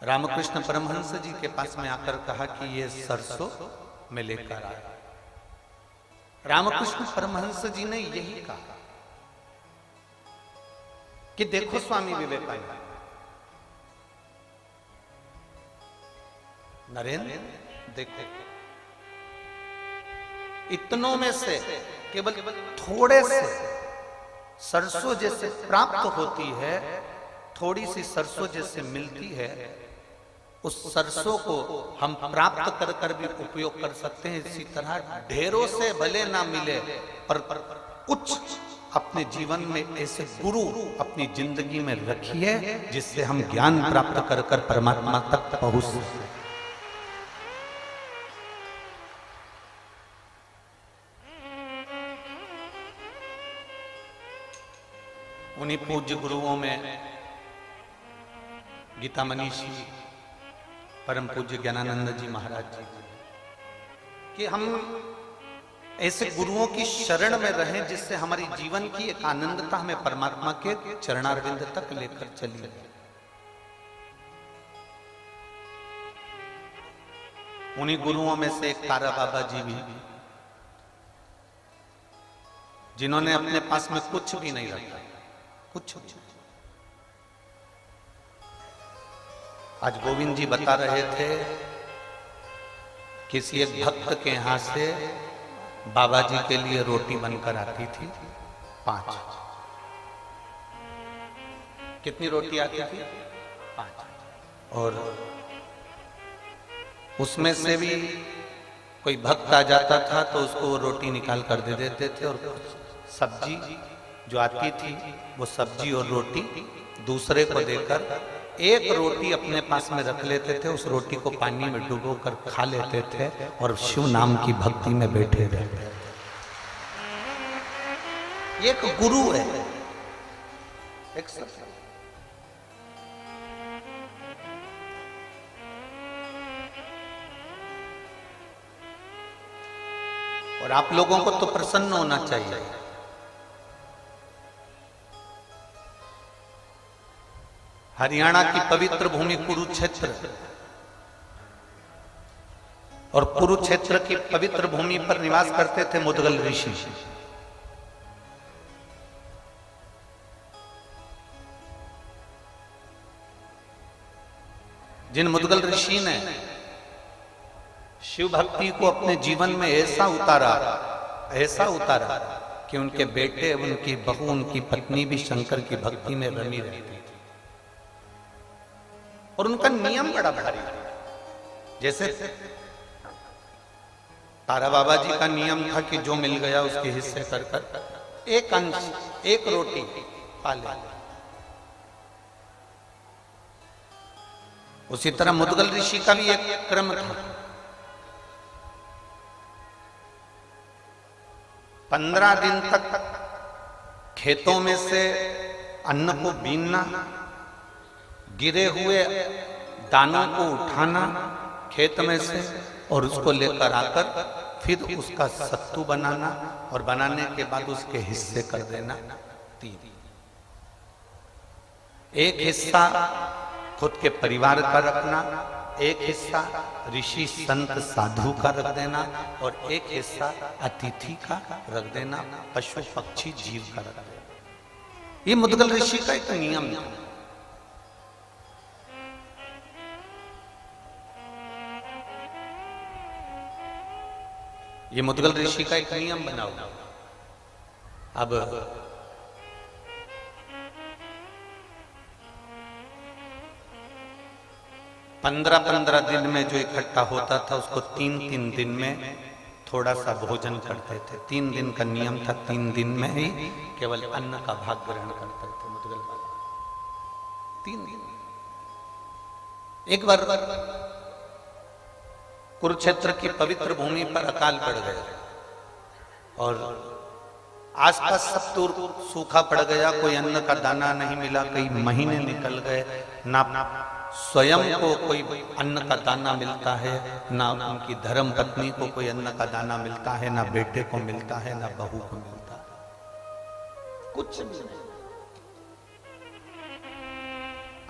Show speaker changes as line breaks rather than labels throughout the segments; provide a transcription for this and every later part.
रामकृष्ण परमहंस जी के पास में आकर कहा कि ये सरसों में लेकर आया। रामकृष्ण परमहंस जी ने यही कहा कि देखो स्वामी विवेकानंद, नरेंद्र देखो, इतनों में से केवल थोड़े से सरसों जैसे प्राप्त होती है, थोड़ी सी सरसों जैसे मिलती है, उस सरसों को हम प्राप्त कर कर भी उपयोग कर सकते हैं। इसी तरह ढेरों से भले ना मिले पर कुछ अपने जीवन में ऐसे गुरु अपनी जिंदगी में रखिए जिससे हम ज्ञान प्राप्त कर कर परमात्मा तक पहुंच सकें। उन्हीं पूज्य गुरुओं में गीता मनीषी परम पूज्य ज्ञानानंद जी महाराज जी कि हम ऐसे गुरुओं की शरण में रहें जिससे हमारी जीवन की एक आनंदता हमें परमात्मा के चरणारविंद तक लेकर चली। उन्हीं गुरुओं में से एक तारा बाबा जी भी, जिन्होंने अपने पास में कुछ भी नहीं रखा, कुछ भी। आज गोविंद जी बता रहे थे किसी एक भक्त के यहां से बाबा जी के लिए रोटी बनकर आती थी 5। कितनी रोटी आती थी? 5। और उसमें से भी कोई भक्त आ जाता था तो उसको वो रोटी निकाल कर दे देते थे, और सब्जी जो आती थी वो सब्जी और रोटी दूसरे को देकर एक रोटी अपने पास में रख लेते थे। उस रोटी को पानी में डुबो कर खा लेते थे और शिव नाम की भक्ति में बैठे रहते थे। एक गुरु है, एक सत्य। और आप लोगों को तो प्रसन्न होना चाहिए। हरियाणा की पवित्र भूमि कुरुक्षेत्र, और कुरुक्षेत्र की पवित्र भूमि पर निवास करते थे मुदगल ऋषि। जिन मुदगल ऋषि ने शिव भक्ति को अपने जीवन में ऐसा उतारा कि उनके बेटे, उनकी बहू, उनकी पत्नी भी शंकर की भक्ति में रमी रहती थी। और उनका नियम बड़ा भारी था। जैसे तारा बाबा जी का नियम था कि जो मिल गया उसके हिस्से कर कर एक अंश, एक रोटी पाले। उसी तरह मुदगल ऋषि का भी एक क्रम था। 15 दिन तक खेतों में से अन्न को बीनना, गिरे हुए दानों को उठाना खेत में से और उसको लेकर आकर फिर उसका सत्तू बनाना, और बनाने के बाद उसके हिस्से कर देना 3। एक हिस्सा खुद के परिवार का रखना, एक हिस्सा ऋषि संत साधु का रख देना, और एक हिस्सा अतिथि का रख देना, पशु पक्षी जीव का रख देना। ये मुदगल ऋषि का एक नियम था। ये मुदगल ऋषि का एक नियम बना हुआ। अब 15-15 दिन में जो इकट्ठा होता था उसको 3-3 दिन में थोड़ा सा भोजन करते थे। 3 दिन का नियम था, 3 दिन में ही केवल अन्न का भाग ग्रहण करते थे मुदगल बाबा। 3 दिन। एक बार कुरुक्षेत्र की पवित्र भूमि पर अकाल पड़ गया और आसपास सब दूर सूखा पड़ गया, कोई अन्न का दाना नहीं मिला। कई महीने निकल गए, ना स्वयं को कोई अन्न का दाना मिलता है, ना उनकी धर्म पत्नी को कोई अन्न का दाना मिलता है, ना बेटे को मिलता है, ना बहू को मिलता है, कुछ नहीं।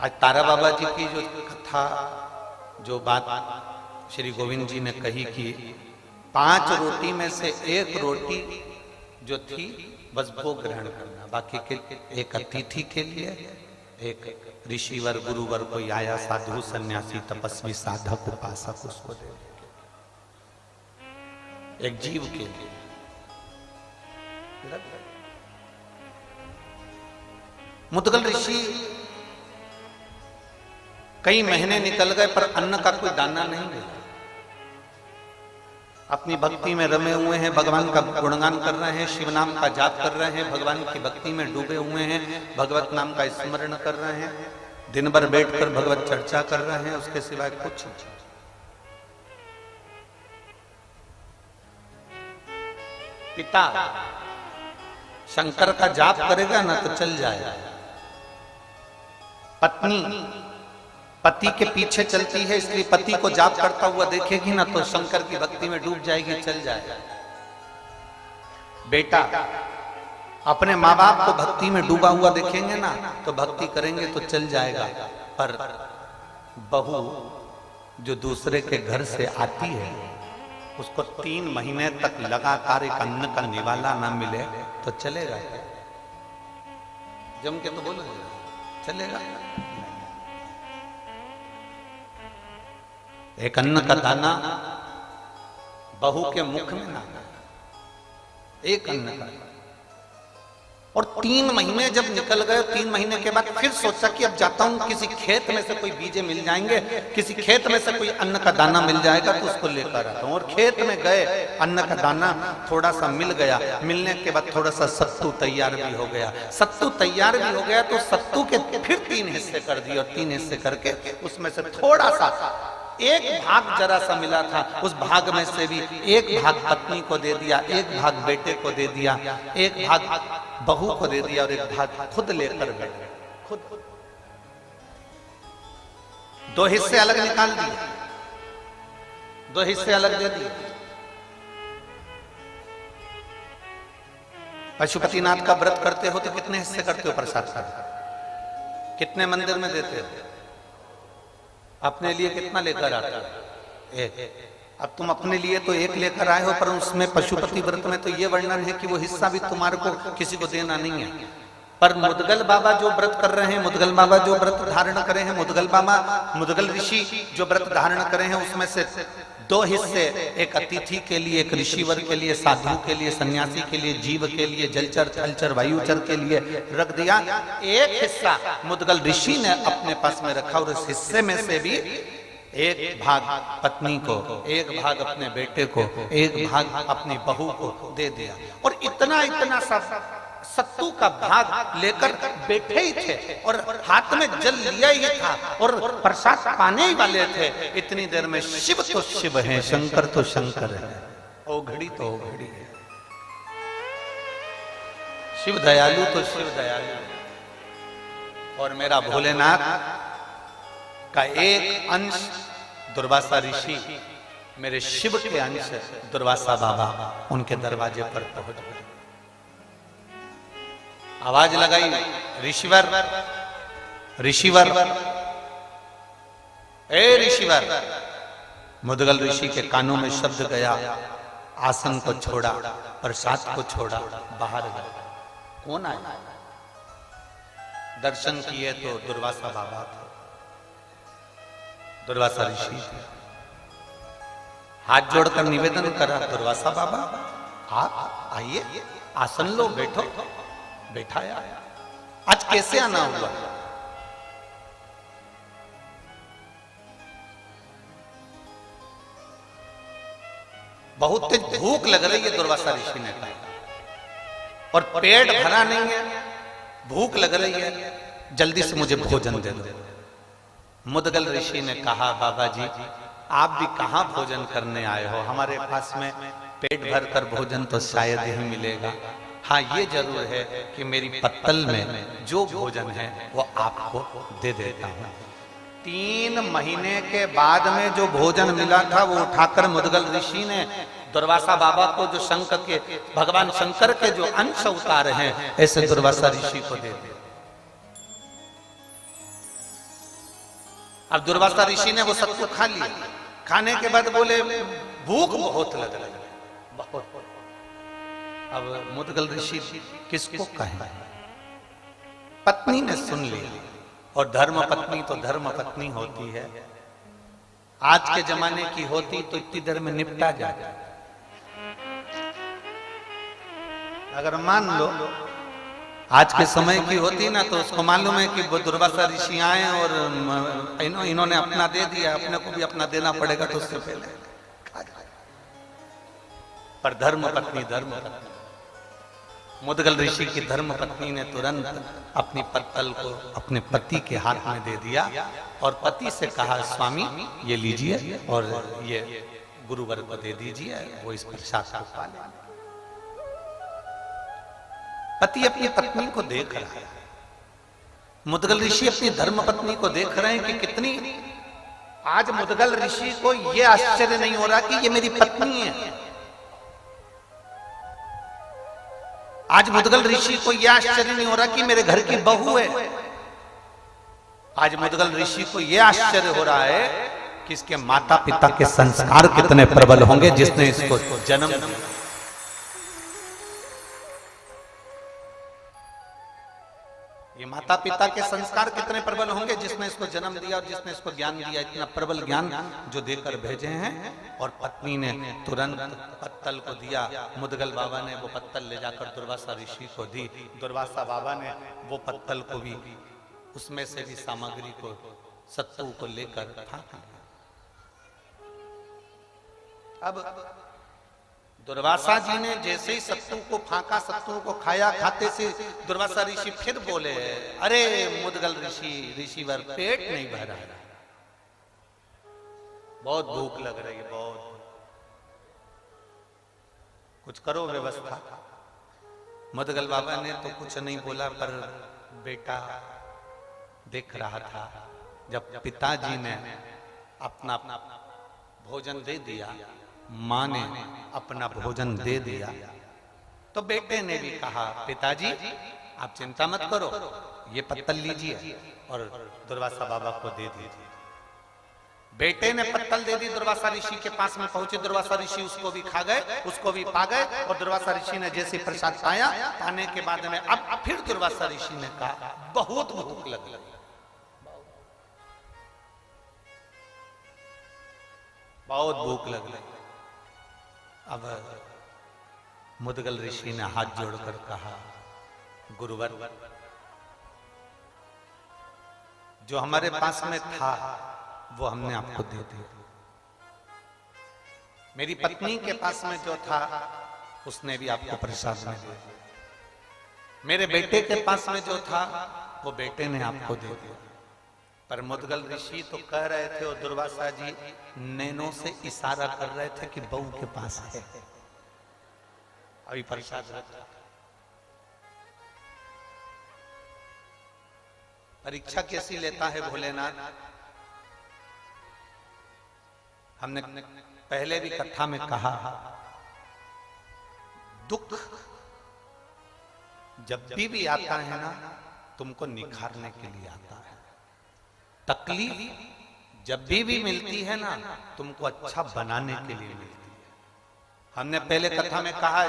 आज तारा बाबा जी की जो कथा, जो बात श्री गोविंद जी ने कही कि 5 रोटी में से 1 रोटी जो थी बस वो ग्रहण करना, बाकी के एक अतिथि के लिए, एक ऋषिवर गुरुवर कोई आया, साधु सन्यासी तपस्वी साधक उपासक, उसको दे, एक जीव के लिए। मुद्गल ऋषि कई महीने निकल गए पर अन्न का कोई दाना नहीं मिला। अपनी भक्ति में रमे हुए हैं, भगवान का गुणगान कर रहे हैं, शिव नाम का जाप कर रहे हैं, भगवान की भक्ति में डूबे हुए हैं, भगवत नाम का स्मरण कर रहे हैं, दिन भर बैठकर भगवत चर्चा कर रहे हैं, उसके सिवाय कुछ नहीं। पिता शंकर का जाप करेगा ना तो चल जाएगा, पत्नी पति के पीछे चलती है, इसलिए पति को जाप करता हुआ देखेगी ना तो शंकर की भक्ति में डूब जाएगी, चल जाएगा। बेटा अपने माँ बाप को भक्ति में डूबा हुआ देखेंगे ना तो भक्ति करेंगे तो चल जाएगा, पर बहू जो दूसरे के घर से आती है उसको 3 महीने तक लगातार एक अन्न का निवाला ना मिले तो चलेगा? जम के तो बोलो, चलेगा? एक अन्न का दाना बहू के मुख में ना, एक अन्न का। और 3 महीने जब निकल गए, 3 महीने के बाद फिर सोचा कि अब जाता हूं, किसी खेत में से कोई बीजे मिल जाएंगे, किसी खेत में से कोई अन्न का दाना मिल जाएगा तो उसको लेकर आता हूं। और खेत में गए, अन्न का दाना थोड़ा सा मिल गया, मिलने के बाद थोड़ा सा सत्तू तैयार भी हो गया, सत्तू तैयार भी हो गया तो सत्तू के फिर 3 हिस्से कर दिए, और 3 हिस्से करके उसमें से थोड़ा सा, एक भाग जरा सा मिला था, उस भाग में से भी एक भाग पत्नी को दे दिया, एक भाग बेटे को दे दिया, एक भाग बहू को दे दिया, और एक भाग खुद लेकर गए। खुद 2 हिस्से अलग निकाल दिए, 2 हिस्से अलग दे दिए। पशुपतिनाथ का व्रत करते हो तो कितने हिस्से करते हो प्रसाद का? कितने मंदिर में देते हो? अपने लिए कितना लेकर आते हो? एक। अब तुम अपने लिए तो 1 लेकर आए हो, पर उसमें पशुपति व्रत में तो ये वर्णन है कि वो हिस्सा भी तुम्हारे को किसी को देना नहीं है। पर मुद्गल बाबा जो व्रत कर रहे हैं, मुद्गल बाबा जो व्रत धारण करे हैं, मुद्गल बाबा, मुद्गल ऋषि जो व्रत धारण करे हैं, उसमें से 2 हिस्से एक अतिथि के लिए, एक ऋषिवर के लिए, साधु के लिए, सन्यासी के लिए, जीव के लिए, जलचर, थलचर, वायुचर के लिए रख दिया। एक हिस्सा मुद्गल ऋषि ने अपने पास में रखा, और इस हिस्से में से भी एक भाग पत्नी को, एक भाग अपने बेटे को, एक भाग अपनी बहू को दे दिया। और इतना इतना सा सत्तू का भाग लेकर बैठे ही थे, और हाथ में जल लिया ही था, और प्रसाद पाने ही वाले थे। इतनी देर में शिव तो शिव है, शंकर तो शंकर है, ओघड़ी तो ओघड़ी है। शिव दयालु तो शिव दयालु है। और मेरा भोलेनाथ का एक अंश दुर्वासा ऋषि, मेरे शिव के अंश दुर्वासा बाबा, उनके दरवाजे पर पहुंच गए। आवाज लगाई, ऋषिवर, ऋषिवर, ए ऋषिवर। मुद्गल ऋषि के कानों में शब्द गया, आसन को छोड़ा, प्रसाद को छोड़ा, बाहर गया। कौन आया? दर्शन किए तो दुर्वासा बाबा थे, दुर्वासा ऋषि थे। हाथ जोड़कर निवेदन करा, दुर्वासा बाबा आप आइए, आसन लो, बैठो। बैठाया। आज कैसे आना हुआ? बहुत तेज भूख लग रही है, दुर्वासा ऋषि ने कहा, और पेट भरा नहीं है, भूख लग रही है, जल्दी से मुझे भोजन दे दो। मुद्गल ऋषि ने कहा, बाबा जी आप भी कहां भोजन करने आए हो? हमारे पास में पेट भर कर भोजन तो शायद ही मिलेगा। हाँ ये जरूर है कि मेरी पत्तल में जो भोजन है वो आपको दे देता हूं। 3 महीने के बाद में जो भोजन मिला था वो उठाकर मुद्गल ऋषि ने दुर्वासा बाबा को, जो शंकर के, भगवान शंकर के जो अंश उतारे हैं, ऐसे दुर्वासा ऋषि को दे दिया। अब दुर्वासा ऋषि ने वो सत्तू खा लिया। खाने के बाद बोले भूख बहुत लग रही है, बहुत। अब मुदगल ऋषि किसको कहे? पत्नी ने सुन लिया, और धर्म पत्नी तो धर्म पत्नी होती है। आज के जमाने की होती तो इतनी देर में निपटा जाता। अगर मान लो आज के समय की होती ना, तो उसको मालूम है कि वो दुर्वासा ऋषि आए और इन्होंने अपना दे दिया, अपने को भी अपना देना पड़ेगा, तो उससे पहले। पर धर्म पत्नी मुदगल ऋषि की धर्म पत्नी ने तुरंत अपनी पत्तल को अपने पति के हाथ में दे दिया और पति से कहा, स्वामी ये लीजिए और ये गुरुवर को दे दीजिए, वो इस प्रसाद को पा ले। पति अपनी पत्नी को देख रहा है, मुदगल ऋषि अपनी धर्म पत्नी को देख रहे हैं कि कितनी। आज मुदगल ऋषि को यह आश्चर्य नहीं हो रहा कि ये मेरी पत्नी है। आज मुदगल ऋषि को यह आश्चर्य नहीं हो रहा कि मेरे घर की बहू है। आज मुदगल ऋषि को यह आश्चर्य हो रहा है कि इसके माता पिता के संस्कार कितने प्रबल होंगे जिसने इसको जन्म दिया। ये माता पिता के संस्कार कितने प्रबल होंगे जिसने इसको जन्म दिया और जिसने इसको ज्ञान दिया, इतना प्रबल ज्ञान जो देकर भेजे हैं। और पत्नी ने तुरंत पत्तल को दिया। मुदगल बाबा ने वो पत्तल ले जाकर दुर्वासा ऋषि को दी। दुर्वासा बाबा ने वो पत्तल को भी, उसमें से भी सामग्री को, सत्तू को लेकर फेंका। अब दुर्वासा जी ने जैसे ही सत्तू को फांका, सत्तू को खाया, खाते से दुर्वासा ऋषि फिर बोले, अरे मुदगल ऋषिवर पेट नहीं भर रहा, बहुत भूख लग रही है, बहुत, कुछ करो व्यवस्था। मुदगल बाबा ने तो कुछ नहीं बोला, पर बेटा देख रहा था। जब पिताजी ने अपना भोजन दे दिया, मां ने अपना भोजन दे दिया, तो बेटे ने भी कहा, पिताजी आप चिंता मत करो, ये पत्तल लीजिए और दुर्वासा बाबा को दे दीजिए। बेटे ने पत्तल दे दी, दुर्वासा ऋषि के पास में पहुंचे। दुर्वासा ऋषि उसको भी खा गए, उसको भी पा गए। और दुर्वासा ऋषि ने जैसे प्रसाद पाया, पाने के बाद में अब फिर दुर्वासा ऋषि ने कहा, बहुत भूख लगी, बहुत भूख लग रही। अब मुदगल ऋषि ने हाथ जोड़कर कहा, गुरुवर, जो हमारे पास में था वो हमने आपको दे दिया। मेरी पत्नी के पास में जो था उसने भी आपको प्रसाद में दे दिया। मेरे बेटे के पास में जो था वो बेटे ने आपको दे दिया। पर मुदगल ऋषि तो कह रहे थे और दुर्वासा जी नैनों से इशारा कर रहे थे कि बहू के पास है, अभी प्रसाद रखा। परीक्षा कैसी लेता है भोलेनाथ। हमने पहले भी कथा में कहा, दुख जब भी आता है ना, तुमको निखारने के लिए आता है। तकलीफ जब भी मिलती है ना, तुमको अच्छा बनाने के लिए मिलती है। हमने पहले कथा में कहा,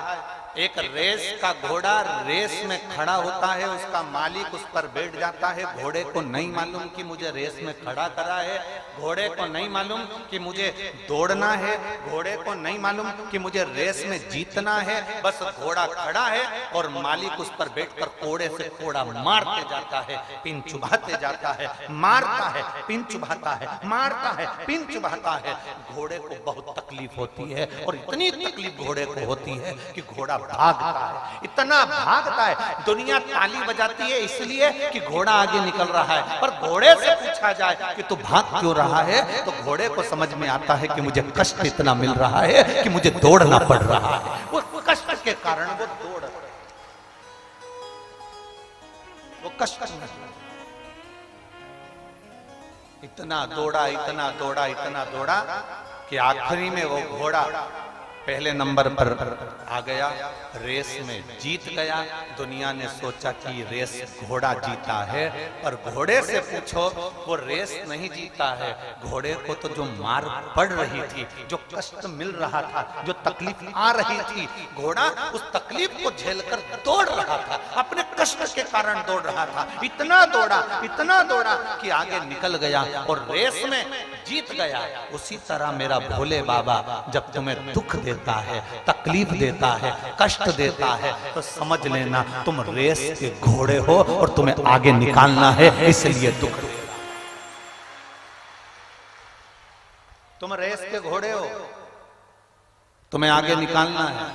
एक रेस का घोड़ा रेस में खड़ा होता है, उसका मालिक उस पर बैठ जाता है। घोड़े को नहीं मालूम कि मुझे रेस में खड़ा करा है, घोड़े को नहीं मालूम कि मुझे दौड़ना है, घोड़े को नहीं मालूम कि मुझे रेस में जीतना है। बस घोड़ा खड़ा है और मालिक उस पर बैठकर कोड़े से कोड़ा मारते जाता है, पिन चुभाते जाता है, मारता है, पिन चुभाता है, मारता है, पिन चुभाता है। घोड़े को बहुत तकलीफ होती है और इतनी तकलीफ घोड़े को होती है कि घोड़ा भागता है, इतना भागता है। दुनिया ताली बजाती है इसलिए कि घोड़ा आगे निकल रहा है, पर घोड़े से पूछा जाए कि तू भाग क्यों रहा है, तो घोड़े को समझ में आता है कि मुझे कष्ट इतना मिल रहा है कि मुझे दौड़ना पड़ रहा है। वो कष्ट के कारण वो दौड़, वो कष्ट इतना दौड़ा, इतना दौड़ा, इतना दौड़ा कि आखिरी में वो घोड़ा पहले नंबर पर आ गया, रेस में जीत गया। दुनिया ने सोचा कि रेस घोड़ा जीता है, पर घोड़े से पूछो वो रेस नहीं जीता है। घोड़े को तो जो मार पड़ रही थी, जो कष्ट मिल रहा था, जो तकलीफ आ रही थी, घोड़ा उस तकलीफ को झेलकर दौड़ रहा था, अपने कष्ट के कारण दौड़ रहा था। इतना दौड़ा कि आगे निकल गया और रेस में जीत गया। उसी तरह मेरा भोले बाबा जब तुम्हें दुख देता है, तकलीफ देता है, कष्ट देता है, तो समझ लेना तुम रेस के घोड़े हो और तुम्हें आगे निकालना है, इसलिए दुख दे रहा। तुम रेस के घोड़े हो, तुम्हें आगे निकालना है,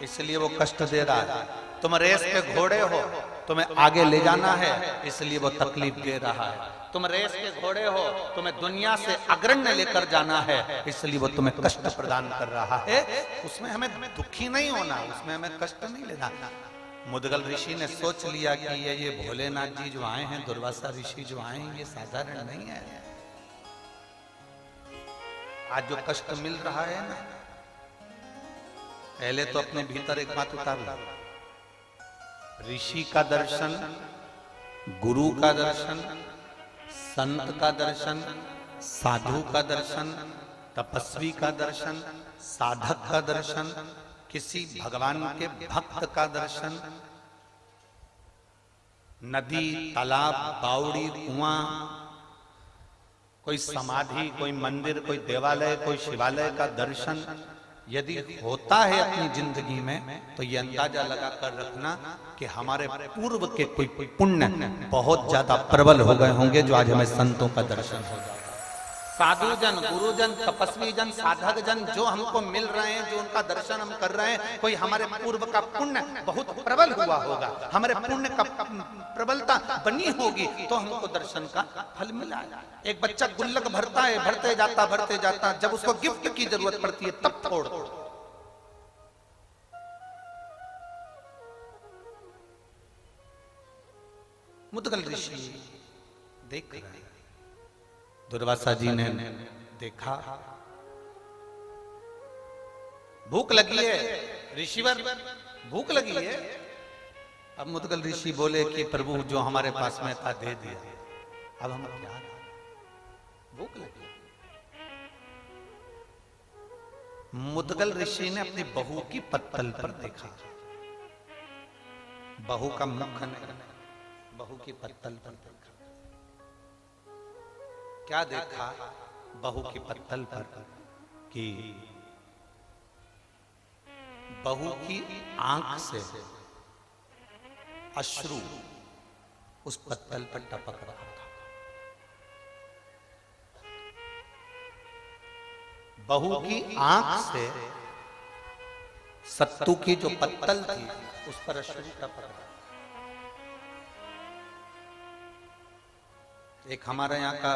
इसलिए वो कष्ट दे रहा है। तुम रेस के घोड़े हो, तुम्हें आगे ले जाना है, इसलिए वो तकलीफ दे रहा है। तुम रेस के घोड़े हो, तुम्हें दुनिया से अग्रण्य लेकर जाना है, इसलिए वो तुम्हें कष्ट प्रदान कर रहा है। उसमें हमें दुखी नहीं होना, उसमें हमें कष्ट नहीं लेना। मुदगल ऋषि ने सोच लिया कि ये भोलेनाथ जी जो आए हैं, दुर्वासा ऋषि जो आए हैं, ये साधारण नहीं है। आज जो कष्ट मिल रहा है ना, पहले तो अपने भीतर एक बात उतार लो। ऋषि का दर्शन, गुरु का दर्शन, संत का दर्शन, साधु का दर्शन, तपस्वी का दर्शन, साधक का दर्शन, किसी भगवान के भक्त का दर्शन, नदी, तालाब, बावड़ी, कुआं, कोई समाधि, कोई मंदिर, कोई देवालय, कोई शिवालय का दर्शन यदि होता है अपनी जिंदगी में, तो ये अंदाजा लगा कर रखना कि हमारे पूर्व के कोई पुण्य बहुत ज्यादा प्रबल हो गए होंगे, जो आज हमें संतों का दर्शन हो जाए। साधु जन, गुरुजन, तपस्वी जन, साधक जन जो हमको मिल रहे हैं, जो उनका दर्शन हम कर रहे हैं, कोई हमारे पूर्व का पुण्य बहुत प्रबल हुआ होगा, हमारे पुण्य का प्रबलता बनी होगी, तो हमको दर्शन का फल मिला। एक बच्चा गुल्लक भरता है, भरते जाता, जब उसको गिफ्ट की जरूरत पड़ती है तब तोड़। मुदगल ऋषि देख रहे, दुर्वासा जी ने देखा, भूख लगी है ऋषिवर, भूख लगी है। अब मुदगल ऋषि बोले कि प्रभु जो हमारे पास में था दे दिया, अब हम क्या, भूख लगी। मुदगल ऋषि ने अपनी बहू की पत्तल पर देखा, बहू का मुख नहीं, बहू की पत्तल पर देखा। क्या देखा बहू की पत्तल पर? कि बहू की आंख से अश्रु उस पत्तल पर टपक रहा था। बहू की आंख से सत्तू की जो पत्तल थी उस पर अश्रु टपक रहा। एक हमारे यहाँ का,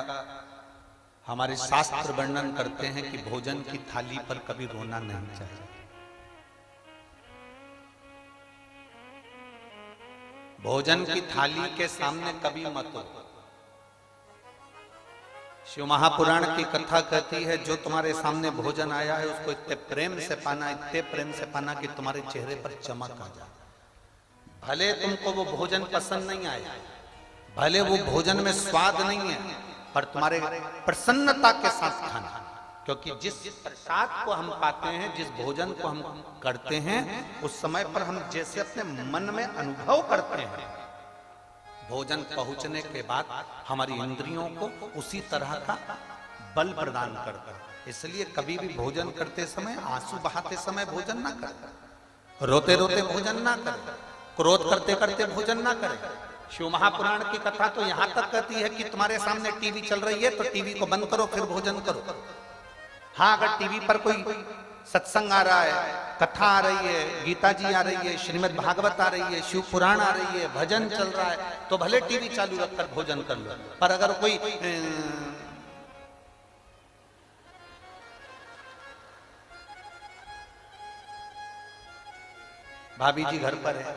हमारे शास्त्र वर्णन करते हैं कि भोजन की थाली पर कभी रोना नहीं चाहिए। भोजन की थाली के सामने कभी मत रो। शिव महापुराण की कथा कहती है, जो तुम्हारे सामने भोजन आया है उसको इतने प्रेम से पाना, इतने प्रेम से पाना कि तुम्हारे चेहरे पर चमक आ जाए। भले तुमको वो भोजन पसंद नहीं आया, भले वो भोजन में स्वाद नहीं है, पर तुम्हारे प्रसन्नता के साथ खाना। क्योंकि जिस प्रसाद को हम पाते हैं, जिस भोजन को हम करते हैं, उस समय पर हम जैसे अपने मन में अनुभव करते हैं, भोजन पहुंचने के बाद हमारी इंद्रियों को उसी तरह का बल प्रदान करता है। इसलिए कभी भी भोजन करते समय आंसू बहाते समय भोजन ना करें, रोते रोते भोजन ना करें, क्रोध करते करते भोजन ना करें। शिव महापुराण की कथा तो यहां तक कहती है कि तुम्हारे सामने टीवी चल रही है तो टीवी को बंद करो फिर भोजन करो। हाँ, अगर टीवी पर कोई सत्संग आ रहा है, कथा आ रही है, गीता जी आ रही है, श्रीमद् भागवत आ रही है, शिव पुराण आ रही है, भजन चल रहा है, तो भले टीवी चालू रखकर भोजन कर लो। पर अगर कोई भाभी जी घर पर है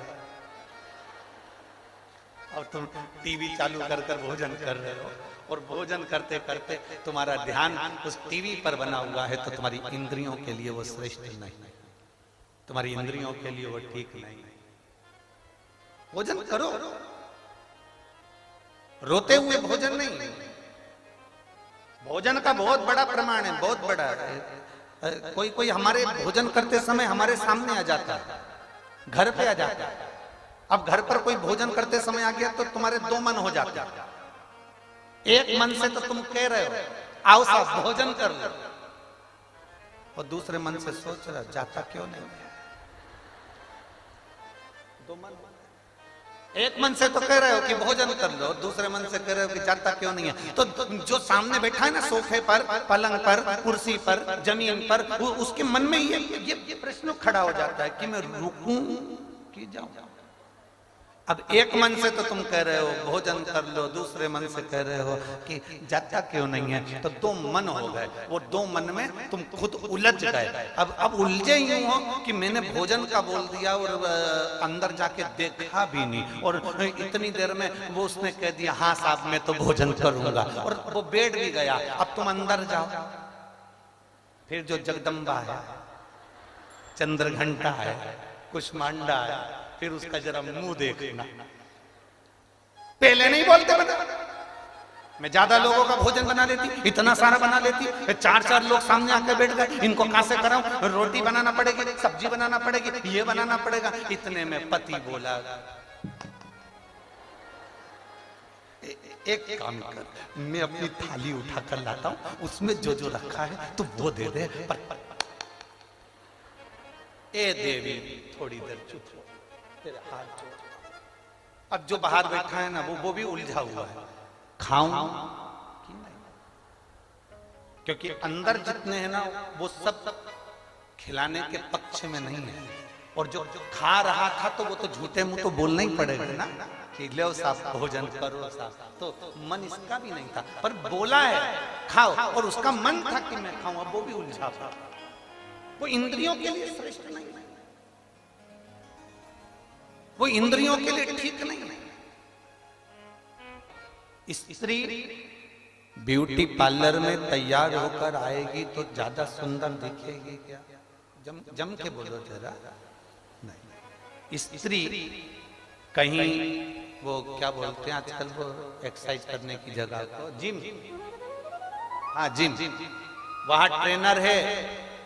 और तुम टीवी चालू कर कर भोजन कर रहे हो, और भोजन करते करते तुम्हारा ध्यान उस टीवी पर बना हुआ है, तो तुम्हारी इंद्रियों के लिए वो श्रेष्ठ नहीं। तुम्हारी इंद्रियों के लिए वो ठीक नहीं। भोजन करो, रोते हुए भोजन नहीं। भोजन का बहुत बड़ा प्रमाण है, बहुत बड़ा है। कोई कोई हमारे भोजन करते समय हमारे सामने आ जाता है, घर पे आ जाता है। अब घर पर कोई भोजन करते समय आ गया तो तुम्हारे दो मन हो जाते हैं। एक मन से तो तुम कह रहे हो आओ साहब भोजन कर लो, और दूसरे मन से सोच रहा जाता क्यों नहीं। दो मन, एक मन से तो कह रहे हो कि भोजन कर लो, दूसरे मन से कह रहे हो कि जाता क्यों नहीं है। तो जो सामने बैठा है ना, सोफे पर, पलंग पर, कुर्सी पर, जमीन पर, उसके मन में ये प्रश्न खड़ा हो जाता है कि मैं रुकूं कि जाऊं। अब एक मन से तो तुम कह रहे हो भोजन कर लो, दूसरे मन से कह रहे हो कि जाता क्यों नहीं है। तो दो मन हो गए, वो दो मन में तुम खुद उलझ गए। अब उलझे यूं हो कि मैंने भोजन का बोल दिया और अंदर जाके देखा भी नहीं, और इतनी देर में वो उसने कह दिया हाँ साहब मैं तो भोजन करूंगा, और वो बैठ भी गया। अब तुम अंदर जाओ, फिर जो जगदम्बा है, चंद्रघंटा है, कुष्मांडा है, फिर उसका जरा मुंह देखना। पहले नहीं बोलते बना, मैं ज्यादा लोगों का भोजन बना लेती, इतना सारा बना लेती, चार चार लोग सामने आकर बैठ गए, इनको कहां से कराऊं, रोटी बनाना पड़ेगी, सब्जी बनाना पड़ेगी, ये बनाना पड़ेगा। इतने में पति बोला एक काम कर, मैं अपनी थाली उठा कर लाता हूं, उसमें जो जो रखा है तो वो दे दे। ए देवी थोड़ी देर चुप हो, तेरे हाथ जोड़। अब जो बाहर बैठा है ना वो भी उलझा हुआ है, खाऊं कि नहीं, क्योंकि अंदर जितने हैं ना वो सब खिलाने के पक्ष में नहीं है। और जो खा रहा था तो वो तो झूठे मुंह तो बोलना ही पड़ेगा ना कि लो साहब भोजन करो साहब, तो मन इसका भी नहीं था पर बोला है खाओ, और उसका मन था कि मैं खाऊं, अब वो भी उलझा था। वो इंद्रियों के लिए श्रेष्ठ नहीं, वो इंद्रियों के लिए ठीक नहीं। स्त्री ब्यूटी पार्लर में तैयार होकर आएगी तो ज्यादा सुंदर दिखेगी क्या? जम के बोलो जरा। नहीं, स्त्री कहीं वो क्या बोलते हैं आजकल वो एक्सरसाइज करने की जगह को जिम, हाँ जिम, वहां ट्रेनर है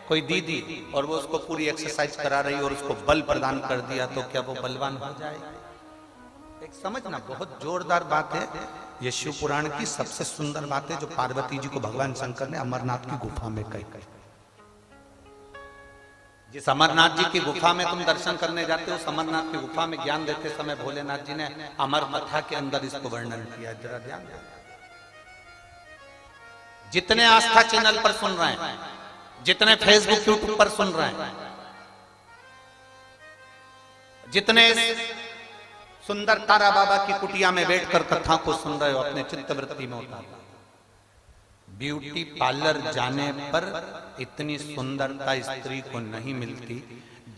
कोई दीदी और वो उसको पूरी एक्सरसाइज करा रही और उसको बल प्रदान कर दिया तो क्या वो बलवान हो जाएगा? एक समझना बहुत जोरदार बात है। ये शिव पुराण की सबसे सुंदर बात है जो पार्वती जी को भगवान शंकर ने अमरनाथ की गुफा में कही। जिस अमरनाथ जी की गुफा में तुम दर्शन करने जाते हो, उस अमरनाथ की गुफा में ज्ञान देते समय भोलेनाथ जी ने अमर कथा के अंदर इसको वर्णन किया। जरा ध्यान दो, जितने आस्था चैनल पर सुन रहे हैं, जितने फेसबुक यूट्यूब पर सुन रहे हैं, जितने सुंदर तारा बाबा की कुटिया में बैठकर कथा को सुन रहे हो, अपने चित्तवृत्ति में उतारो। ब्यूटी पार्लर जाने पर इतनी सुंदरता स्त्री को नहीं मिलती,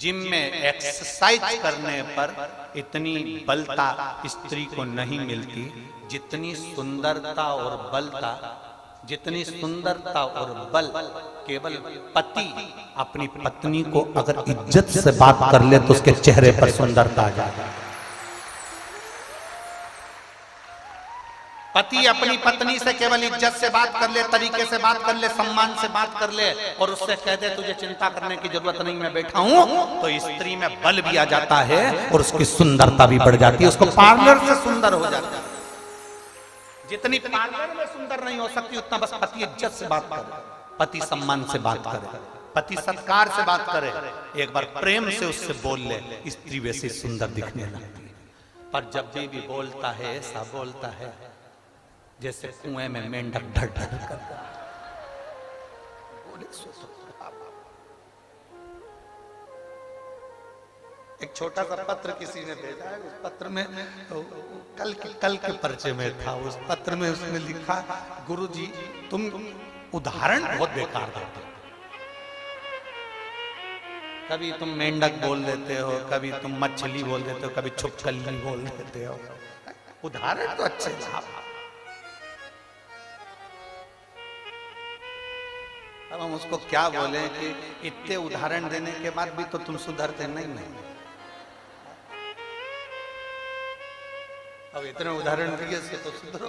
जिम में एक्सरसाइज करने पर इतनी बलता स्त्री को नहीं मिलती, जितनी सुंदरता और बलता, जितनी सुंदरता और बल केवल पति अपनी पत्नी को अगर इज्जत से बात कर ले तो उसके चेहरे पर सुंदरता आ जाएगी। पति अपनी पत्नी से केवल इज्जत से बात कर ले, तरीके से बात कर ले, सम्मान से बात कर ले और उससे कह दे तुझे चिंता करने की जरूरत नहीं, मैं बैठा हूं, तो स्त्री में बल भी आ जाता है और उसकी सुंदरता भी बढ़ जाती है, उसको पार्लर से सुंदर हो जाता है। जितनी पार्लर में सुंदर नहीं हो सकती उतना बस पति इज्जत से बात करे, पति सम्मान से बात करे, पति सत्कार से बात करे, एक बार प्रेम से उससे बोल ले, स्त्री वैसे सुंदर दिखने लगती है। पर जब भी बोलता है ऐसा बोलता है जैसे कुएं में मेंढक ढर ढर करता है। एक छोटा सा पत्र किसी ने भेजा है, उस पत्र में कल के पर्चे में था, उस पत्र में उसने लिखा गुरुजी तुम उदाहरण बहुत बेकार देते हो, कभी तुम मेंढक बोल देते हो, कभी तुम मछली बोल देते हो, कभी छुपकली बोल देते हो, उदाहरण तो अच्छे। अब हम उसको क्या बोले कि इतने उदाहरण देने के बाद भी तो तुम सुधरते नहीं। अब इतने उदाहरण दिए से तो सुधरो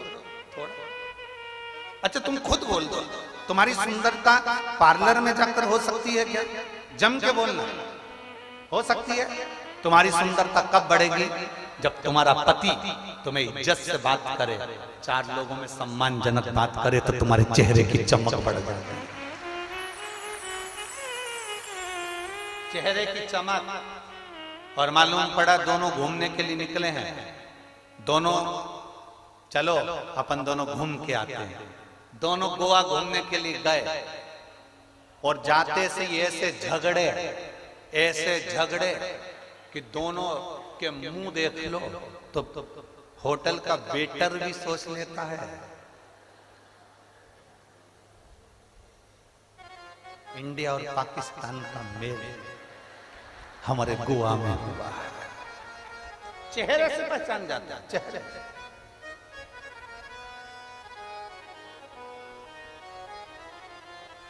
थोड़ा। अच्छा तुम खुद बोल दो, तुम्हारी सुंदरता पार्लर में जाकर हो सकती है क्या? जम के बोलना, हो सकती है? तुम्हारी सुंदरता कब बढ़ेगी? जब तुम्हारा पति तुम्हें इज्जत से बात करे, 4 लोगों में सम्मानजनक बात करे, तो तुम्हारे चेहरे की चमक बढ़ जाएगी। चेहरे की चमक। और मालूम पड़ा दोनों घूमने के लिए निकले हैं, दोनों चलो अपन दोनों घूम के आते हैं। दोनों गोवा घूमने के लिए गए और जाते से ऐसे झगड़े कि दोनों के मुंह देख लो तो होटल का वेटर भी सोच लेता है इंडिया और पाकिस्तान का मेल हमारे गोवा में हुआ है। चेहरे से पहचान जाता है, चेहरे से।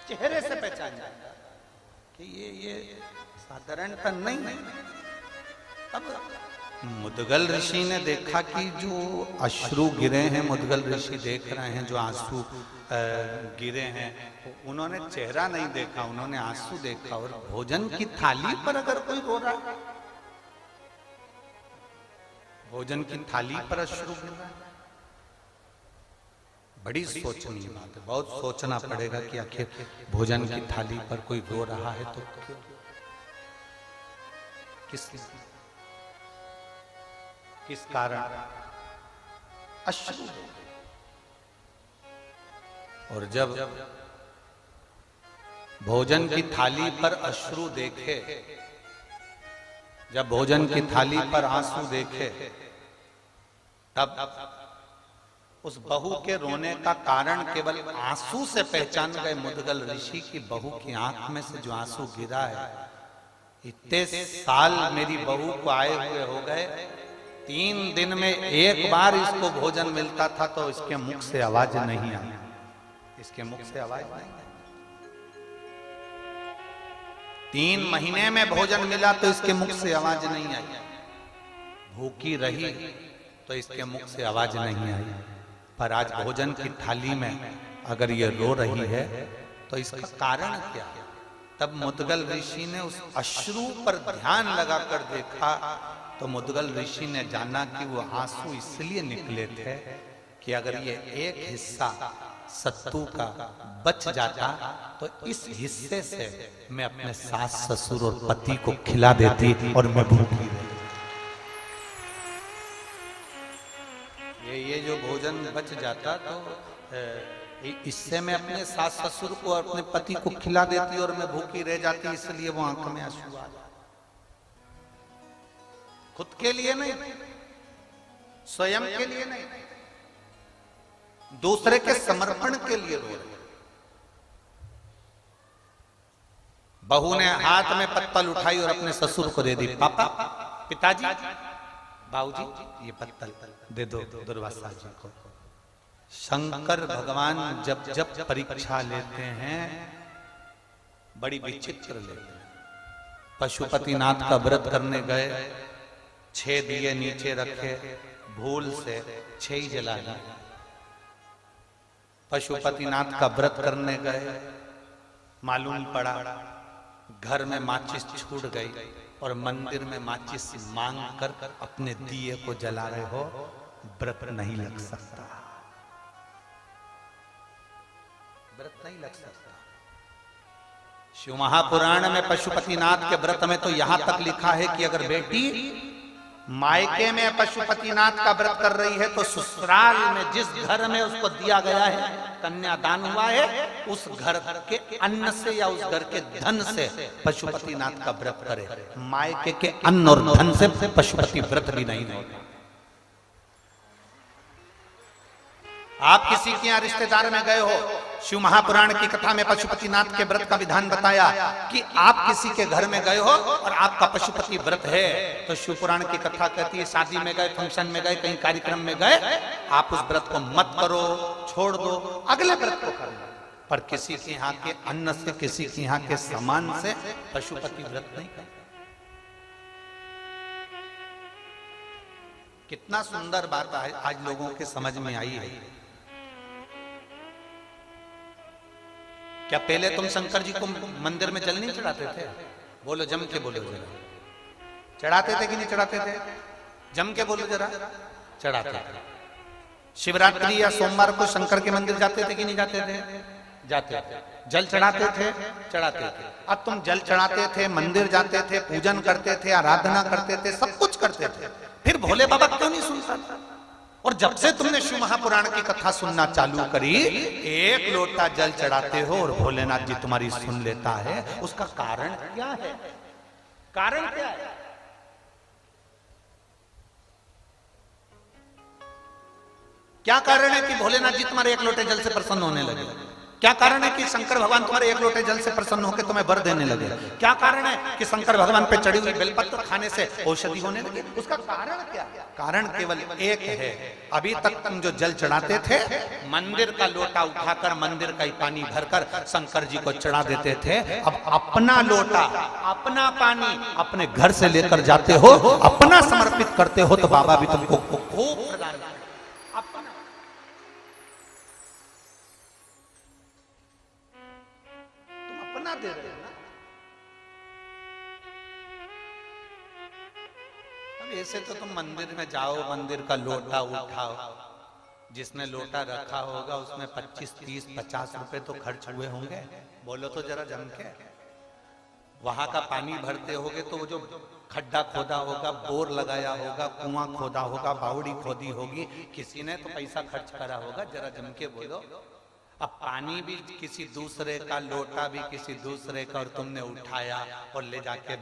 चेहरे से पहचान जाता कि ये साधारणता नहीं। अब मुदगल ऋषि ने देखा कि जो अश्रु गिरे हैं, मुदगल ऋषि देख रहे हैं जो आंसू गिरे हैं, उन्होंने चेहरा नहीं देखा, उन्होंने आंसू देखा। और भोजन की थाली पर अगर कोई रो रहा है, भोजन की थाली पर अश्रु गिर रहा है, बड़ी सोचनीय बात है। बहुत सोचना पड़ेगा कि आखिर भोजन की थाली पर कोई रो रहा है तो क्यों, किस कारण अश्रु। और जब भोजन की थाली पर अश्रु देखे, जब भोजन की थाली पर आंसू देखे, तब उस बहू के रोने का कारण केवल आंसू से पहचान गए मुदगल ऋषि की बहू की आंख में से जो आंसू गिरा है। इतने साल मेरी बहू को आए हुए हो गए, 3 दिन में एक बार इसको भोजन मिलता था तो इसके मुख से आवाज नहीं आई, इसके मुख से आवाज नहीं आई। 3 महीने में भोजन मिला तो इसके मुख से आवाज नहीं आई। भूखी रही तो इसके मुख से आवाज नहीं आई। पर आज भोजन की थाली में अगर ये रो रही है तो इसका कारण क्या है? तब मुदगल ऋषि ने उस अश्रु पर ध्यान लगाकर देखा तो मुदगल ऋषि ने जाना कि वो आंसू इसलिए निकले थे कि अगर ये एक हिस्सा सत्तू का बच जाता तो इस हिस्से से मैं अपने सास ससुर और पति को खिला देती और मैं भूखी रहती। ये जो भोजन बच जाता तो इससे मैं अपने सास ससुर को और अपने पति को खिला देती और मैं भूखी रह जाती। इसलिए वो आंख में आंसू आ जाते। खुद के लिए नहीं, स्वयं के लिए नहीं, दूसरे के समर्पण के लिए रो रहे। बहू ने हाथ में पत्तल उठाई और अपने ससुर को दे दी। पापा, पिताजी, बाबूजी, ये पत्तल दे दो दुर्वासा जी को। शंकर भगवान जब जब परीक्षा लेते हैं बड़ी विचित्र लेते हैं। पशुपतिनाथ का व्रत करने गए, 6 दिए नीचे रखे, भूल से 6 ही जला दिए। पशुपतिनाथ का व्रत करने गए, मालूम पड़ा घर में माचिस छूट गई और मंदिर में माचिस मांग कर अपने दिए को जला रहे हो, व्रत नहीं लग सकता, व्रत नहीं लग सकता। शिव महापुराण में पशुपतिनाथ के व्रत में तो यहां तक लिखा है कि अगर बेटी मायके में पशुपतिनाथ का व्रत कर रही है तो ससुराल में जिस घर में उसको दिया गया है, कन्यादान हुआ है, उस घर के अन्न से या उस घर के धन से पशुपतिनाथ का व्रत करे। मायके के अन्न और धन से पशुपति व्रत भी नहीं होगा। आप किसी के यहाँ रिश्तेदार में गए हो, शिव महापुराण की कथा में पशुपतिनाथ के व्रत का विधान बताया कि आप किसी के घर में गए हो और आपका पशुपति व्रत है, तो शिव पुराण की कथा कहती है शादी में गए, फंक्शन में गए, कहीं कार्यक्रम में गए, आप उस व्रत को मत करो, छोड़ दो, अगले व्रत को करना। पर किसी के यहाँ के अन्न से, किसी के यहाँ के सामान से पशुपति व्रत नहीं करता। कितना सुंदर बात आज लोगों के समझ में आई है। क्या पहले तुम शंकर जी को मंदिर में जल नहीं चढ़ाते थे? बोलो जम के बोलो जरा, चढ़ाते थे कि नहीं चढ़ाते थे? जम के बोलो जरा, चढ़ाते थे। शिवरात्रि या सोमवार को शंकर के मंदिर जाते थे कि नहीं जाते थे? जाते थे। जल चढ़ाते थे, चढ़ाते थे। अब तुम जल चढ़ाते थे, मंदिर जाते थे, पूजन करते थे, आराधना करते थे, सब कुछ करते थे, फिर भोले बाबा क्यों नहीं सुनता था? और जब से तुमने शिव महापुराण की कथा सुनना चालू करी, एक लोटा जल चढ़ाते हो और भोलेनाथ जी तुम्हारी सुन लेता है। उसका कारण क्या है? कारण क्या है? क्या कारण है कि भोलेनाथ जी तुम्हारे एक लोटे जल से प्रसन्न होने लगे? क्या कारण है कि शंकर भगवान तुम्हारे एक लोटे जल से प्रसन्न होकर तुम्हें वर देने लगे? क्या कारण है कि शंकर भगवान पे चढ़ी हुई बेलपत्र खाने से औषधि होने लगी? उसका कारण क्या? कारण केवल एक है। अभी तक तुम जो जल चढ़ाते थे, मंदिर का लोटा उठाकर मंदिर का ही पानी भरकर शंकर जी को चढ़ा देते थे। अब अपना लोटा, अपना पानी अपने घर से लेकर जाते हो, अपना समर्पित करते हो, तो बाबा भी तुमको खूब प्रदान करते। दे रहे ना। अब ऐसे तो तुम मंदिर में जाओ, मंदिर का लोटा उठाओ, जिसने लोटा रखा होगा उसमें 25, 30, 50 रुपए तो खर्च हुए होंगे। बोलो तो जरा जम के। वहां का पानी भरते होगे तो वो जो खड्डा खोदा होगा, बोर लगाया होगा, कुआं खोदा होगा, बावड़ी खोदी होगी, किसी ने तो पैसा खर्च करा होगा। जरा जम के बोलो। अब पानी भी किसी दूसरे का, लोटा भी किसी दूसरे का, और तुमने उठाया और ले जाके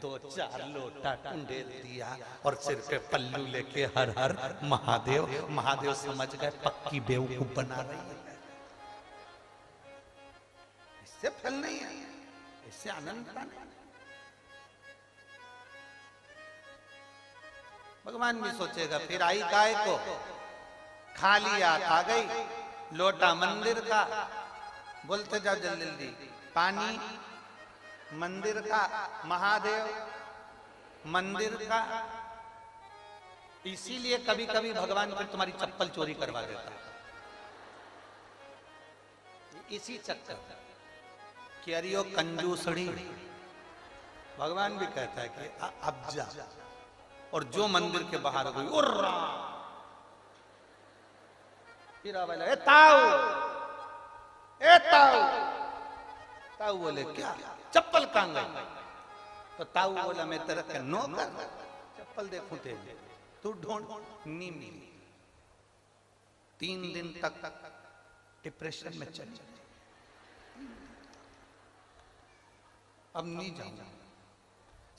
2-4 लोटा टंडेल दिया और सिर पे पल्लू लेके हर हर महादेव महादेव समझ गए पक्की बेवकूफ बना रही है। इससे फल नहीं है, इससे आनंद नहीं। भगवान भी सोचेगा फिर आई गाय को, खा लिया, खा गई, लोटा मंदिर का, बोलते जाओ जल्दी जल्दी, पानी मंदिर का, महादेव मंदिर का। इसीलिए कभी कभी भगवान फिर तुम्हारी चप्पल चोरी करवा देता है, इसी चक्कर कि अरियो कंजूसड़ी। भगवान भी कहता है कि अब जा, और जो मंदिर के बाहर गई उर्रा, फिर आवाज लगा, ताऊ ताऊ बोले क्या, चप्पल कहां गई? तो ताऊ बोला मैं तेरा के नौकर, चप्पल देखूं तेरी, तू ढूंढ, नहीं मिली। 3 दिन तक डिप्रेशन में चली, अब नहीं जाऊंगा।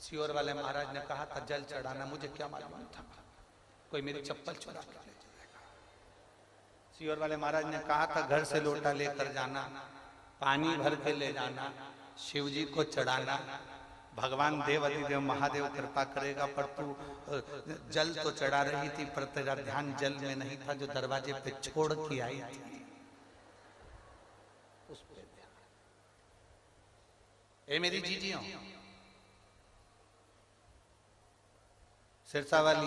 सियोर वाले महाराज ने कहा था जल चढ़ाना, मुझे क्या मालूम था कोई मेरी चप्पल चुरा कर ले जाएगा। सियोर वाले महाराज ने कहा था घर से लोटा लेकर जाना, पानी भर के ले जाना, शिव जी को चढ़ाना, भगवान देव अधिदेव महादेव कृपा करेगा। पर तू जल तो चढ़ा रही थी पर तेरा ध्यान जल में नहीं था जो दरवाजे पे छोड़ के आई थी, उस पे ध्यान। ए मेरी जीजियों, सिरसा वाली,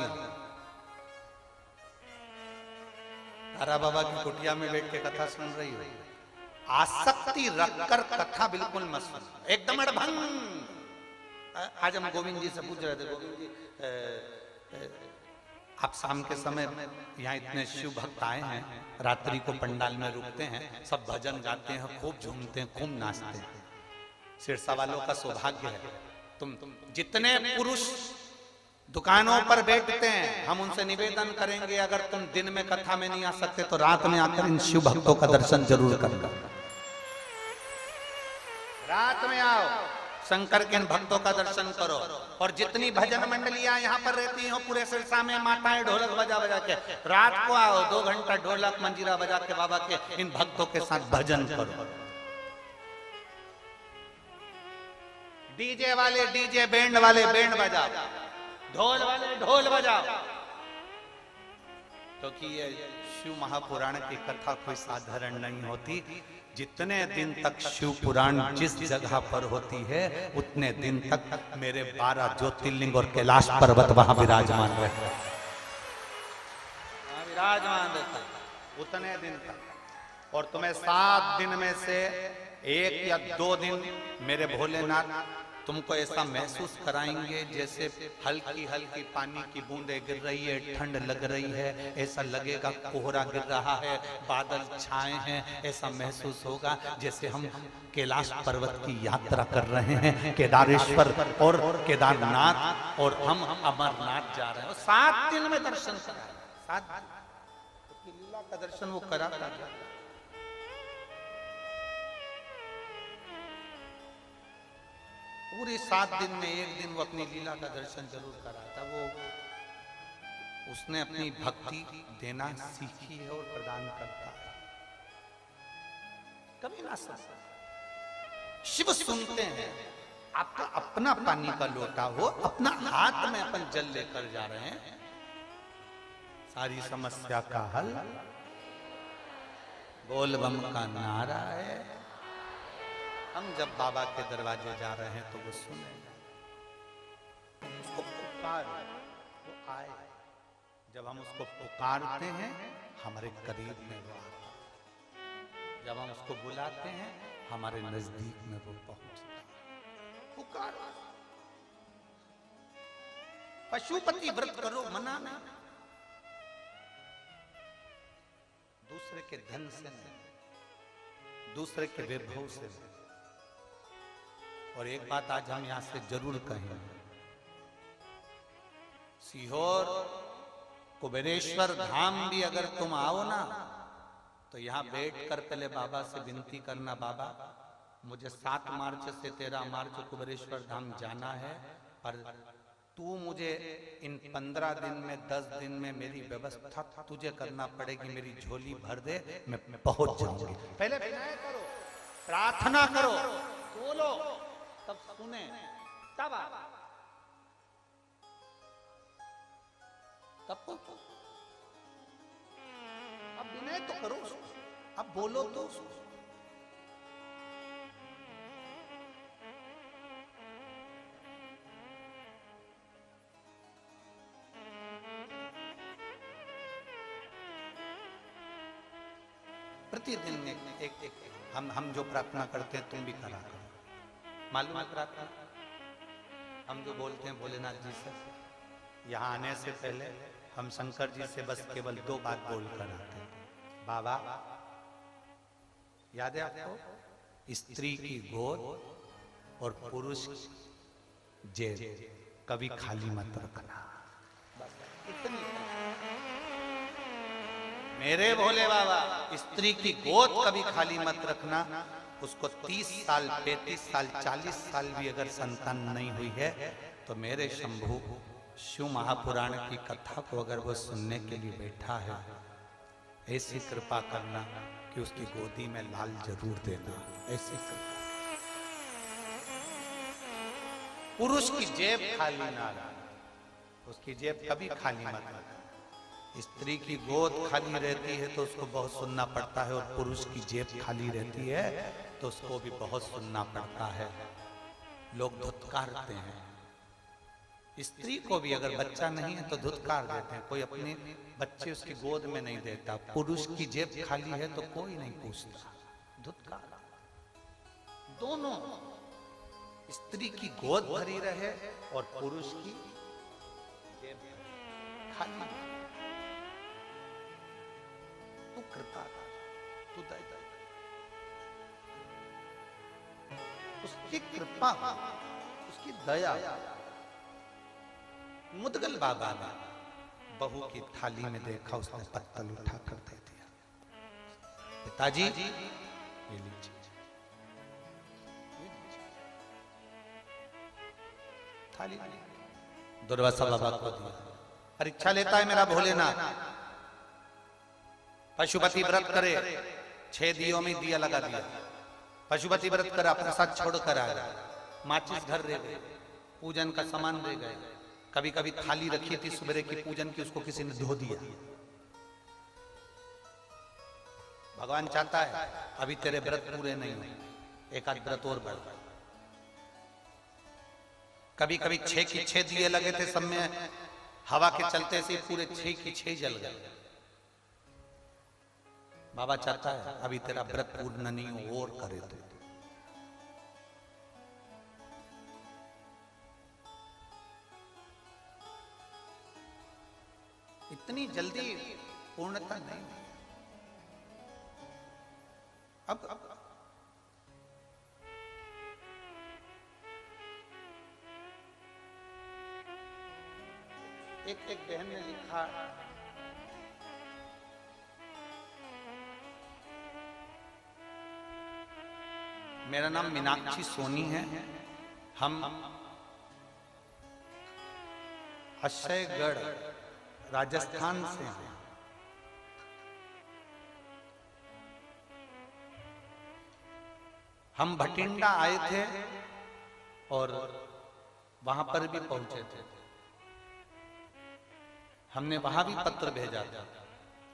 तारा बाबा की कुटिया में बैठ के कथा सुन रही हो, आसक्ति रखकर कथा बिल्कुल मत सुन, एकदम अड़भंग। आज हम गोविंद जी से पूछ रहे थे, गोविंद जी आप शाम के समय यहाँ इतने शिव भक्त आए हैं, रात्रि को पंडाल में रुकते हैं, सब भजन गाते हैं, खूब झूमते हैं, खूब नाचते हैं। सिरसा वालों का सौभाग्य है, तुम जितने पुरुष दुकानों पर बैठते हैं, हम उनसे निवेदन करेंगे अगर तुम दिन में कथा में नहीं आ सकते तो रात में आकर इन शिव भक्तों का दर्शन जरूर करना। रात में आओ, शंकर के इन भक्तों का दर्शन करो। और जितनी भजन मंडलियां यहाँ पर रहती हो पूरे सिरसा में, माताएं ढोलक बजा बजा के, रात को आओ, 2 घंटा ढोलक मंजीरा बजा के बाबा के इन भक्तों के साथ भजन करो। डीजे वाले डीजे, बैंड वाले बैंड बजाओ, ढोल वाले ढोल बजाओ, क्योंकि ये शिव महापुराण की कथा कोई साधारण नहीं होती। जितने दिन तक शिव पुराण जिस जगह पर होती है उतने दिन तक मेरे 12 ज्योतिर्लिंग और कैलाश पर्वत वहां विराजमान रहते हैं, विराजमान रहता है उतने दिन तक। और तुम्हें 7 दिन में से 1 या 2 दिन मेरे भोलेनाथ तुमको ऐसा महसूस कराएंगे जैसे हल्की हल्की पानी की बूंदें गिर रही है, ठंड लग रही है, ऐसा लगेगा कोहरा गिर रहा है, बादल छाए हैं, ऐसा महसूस होगा जैसे हम कैलाश पर्वत की यात्रा कर रहे हैं, केदारेश्वर और केदारनाथ, और हम अमरनाथ जा रहे हैं। 7 दिन में दर्शन करा, 7 दिन लीला का दर्शन वो कराता था। पूरे 7 दिन में 1 दिन वो अपनी लीला का दर्शन जरूर कराता। वो उसने अपनी भक्ति देना सीखी है और प्रदान करता है, कभी ना सकता। शिव सुनते हैं, आपका अपना पानी का लोटा हो, अपना हाथ में अपन जल लेकर जा रहे हैं, सारी समस्या का हल बोल बम का नारा है। हम जब बाबा के दरवाजे जा रहे हैं तो वो सुनेगा, उसको पुकार, वो आए। जब हम उसको पुकारते हैं हमारे करीब में वो आता है, जब हम उसको बुलाते हैं हमारे नजदीक में वो पहुंचता है। पुकार, पशुपति व्रत करो, मना नहीं, दूसरे के धन से नहीं, दूसरे के वैभव से नहीं। और एक बात आज हम यहां से जरूर कहें, सीहोर कुबेरेश्वर धाम भी अगर तुम आओ ना तो यहां बैठकर पहले बाबा से विनती करना, बाबा मुझे 7 मार्च से 13 मार्च कुबेरेश्वर धाम जाना है, पर तू मुझे इन 15 दिन में 10 दिन में मेरी व्यवस्था तुझे करना पड़ेगी, मेरी झोली भर दे, मैं पहुंच जाऊंगी। पहले विनय करो, प्रार्थना करो, बोलो, तब सुने, तब अब विनय तो करो, अब बोलो तो। प्रतिदिन एक हम जो प्रार्थना करते हैं तुम भी करा करो। मालूम है प्रार्थना हम जो बोलते हैं भोलेनाथ जी से, यहाँ आने से पहले हम शंकर जी से बस केवल 2 बात बोल कर आते हैं। बाबा, याद है आपको, स्त्री की गोद और पुरुष जेब कभी खाली मत रखना। इतनी मेरे भोले बाबा, स्त्री की गोद कभी खाली मत रखना। उसको 30 साल 35 साल 40 साल भी अगर संतान नहीं हुई है तो मेरे शंभू शिव महापुराण की कथा को अगर वो सुनने के लिए बैठा है, ऐसी कृपा करना कि उसकी गोदी में लाल जरूर देना, ऐसी कृपा। पुरुष की जेब खाली ना रखना, उसकी जेब कभी खाली मत रखना। स्त्री की गोद खाली रहती है तो उसको बहुत सुनना पड़ता है, और पुरुष की जेब खाली रहती है तो उसको भी बहुत सुनना पड़ता है। लोग धुतकारते हैं, स्त्री को भी अगर बच्चा नहीं है तो धुतकार देते हैं, कोई अपने बच्चे उसकी गोद में नहीं देता। पुरुष की जेब खाली है तो कोई नहीं पूछता, धुतकार। दोनों, स्त्री की गोद भरी रहे और पुरुष की जेब खाली। तू कृपा कर, तू दया, उसकी कृपा, उसकी दया। मुदगल बाबा ने बहू की थाली में देखा, उसने पत्तल उठा कर दे दिया, पिताजी ये लीजिए। थाली दुर्वासा बाबा को दिया। परीक्षा लेता है मेरा भोलेनाथ। पशुपति व्रत करे, 6 दियों में दिया लगा दिया। पशुपति व्रत करा, प्रसाद छोड़ कर आया, माचिस घर रह गए, पूजन का सामान रह गए। कभी कभी थाली रखी थी सुबह की पूजन की, उसको किसी ने धो दिया। भगवान चाहता है अभी तेरे व्रत पूरे नहीं हुए, एक आध व्रत और बढ़। कभी कभी 6 की 6 दिए लगे थे सब में, हवा के चलते से पूरे 6 की 6 जल गए। बाबा चाहता है अभी तेरा व्रत पूर्ण नहीं हो, और करे तो। इतनी जल्दी पूर्णता नहीं। अब एक बहन ने लिखा, मेरा नाम मीनाक्षी सोनी है, हम अक्षयगढ़ राजस्थान से हैं। हम भटिंडा आए थे और वहां पर भी पहुंचे थे। हमने वहां भी पत्र भेजा था।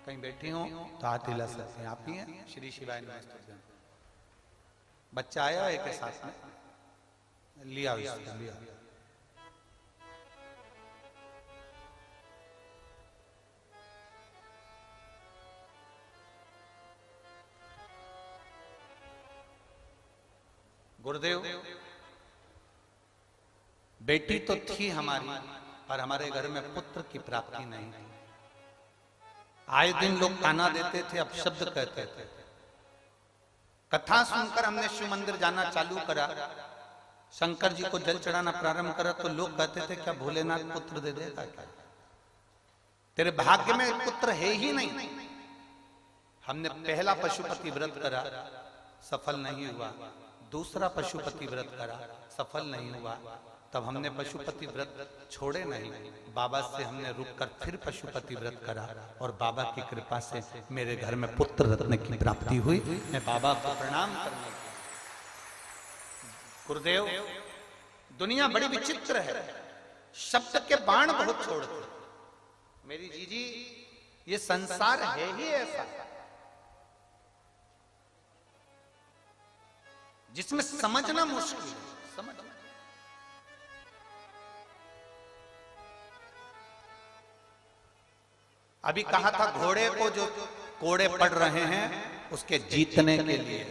कहीं बैठी हो तो हाथ हिला सकते हैं, आप ही हैं? श्री शिवाय नमस्ते। बच्चा आया है के साथ में, लिया लिया। गुरुदेव, बेटी तो थी हमारी, पर हमारे घर में पुत्र की प्राप्ति नहीं थी। आए दिन लोग ताना देते थे, अपशब्द कहते थे। कथा सुनकर हमने शिव मंदिर जाना चालू करा, शंकर जी को जल चढ़ाना प्रारंभ करा, तो लोग कहते थे क्या भोलेनाथ पुत्र दे देगा क्या? तेरे भाग्य में पुत्र है ही नहीं। हमने पहला पशुपति व्रत करा, सफल नहीं हुआ। दूसरा पशुपति व्रत करा, सफल नहीं हुआ। तब हमने पशुपति व्रत छोड़े नहीं, बाबा से हमने रुककर फिर पशुपति व्रत करा, और बाबा की कृपा से मेरे घर में पुत्र रत्न की प्राप्ति हुई। मैं बाबा को प्रणाम करने। गुरुदेव, दुनिया बड़ी विचित्र है, शब्द के बाण बहुत छोड़ते। मेरी जीजी, ये संसार है ही ऐसा जिसमें समझना मुश्किल है। समझना अभी कहा था, घोड़े को जो कोड़े पड़ रहे हैं उसके जीतने के लिए,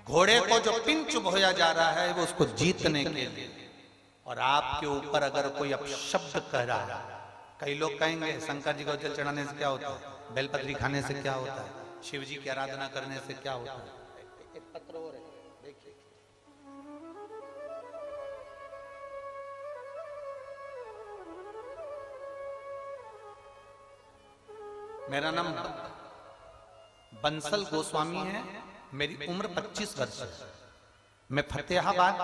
घोड़े को जो पिंच बोया जा रहा है वो उसको जीतने के लिए। और आपके ऊपर अगर कोई अपशब्द कह रहा है, कई लोग कहेंगे शंकर जी को जल चढ़ाने से क्या होता है, बेलपत्री खाने से क्या होता है, शिव जी की आराधना करने से क्या होता है। एक पत्र और है, देखिए। मेरा नाम बंसल गोस्वामी है, मेरी उम्र 25 वर्ष है। मैं फतेहाबाद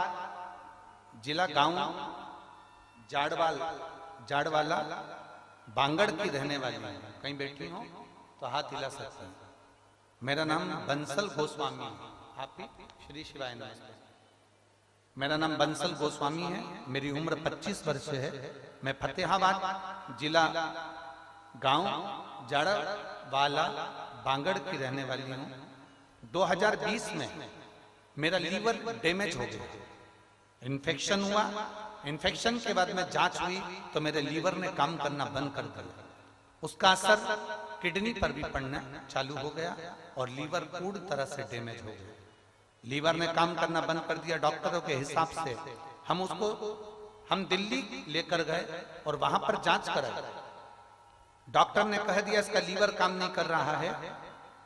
जिला गांव जाड़वाला बांगड़ की रहने वाली हूँ। कहीं बैठी हो तो हाथ हिला सकते हैं। मेरा नाम बंसल गोस्वामी है। आप ही? श्री शिवाय नमस्ते। मेरा नाम बंसल गोस्वामी है, मेरी उम्र 25 वर्ष है। मैं फतेहाबाद जिला गांव जाड़वाला बांगड़ की रहने वाली हूँ। 2020 में मेरा लीवर डैमेज हो गया, इन्फेक्शन हुआ। इन्फेक्शन के बाद में जांच हुई तो मेरे लीवर ने काम करना बंद कर दिया। उसका असर किडनी पर भी पड़ना चालू हो गया और लीवर पूरी तरह से डैमेज हो गया। लीवर ने काम करना बंद कर दिया। डॉक्टरों के हिसाब से हम दिल्ली लेकर गए और वहां पर जांच कराई। डॉक्टर ने कह दिया इसका लीवर काम नहीं कर रहा है,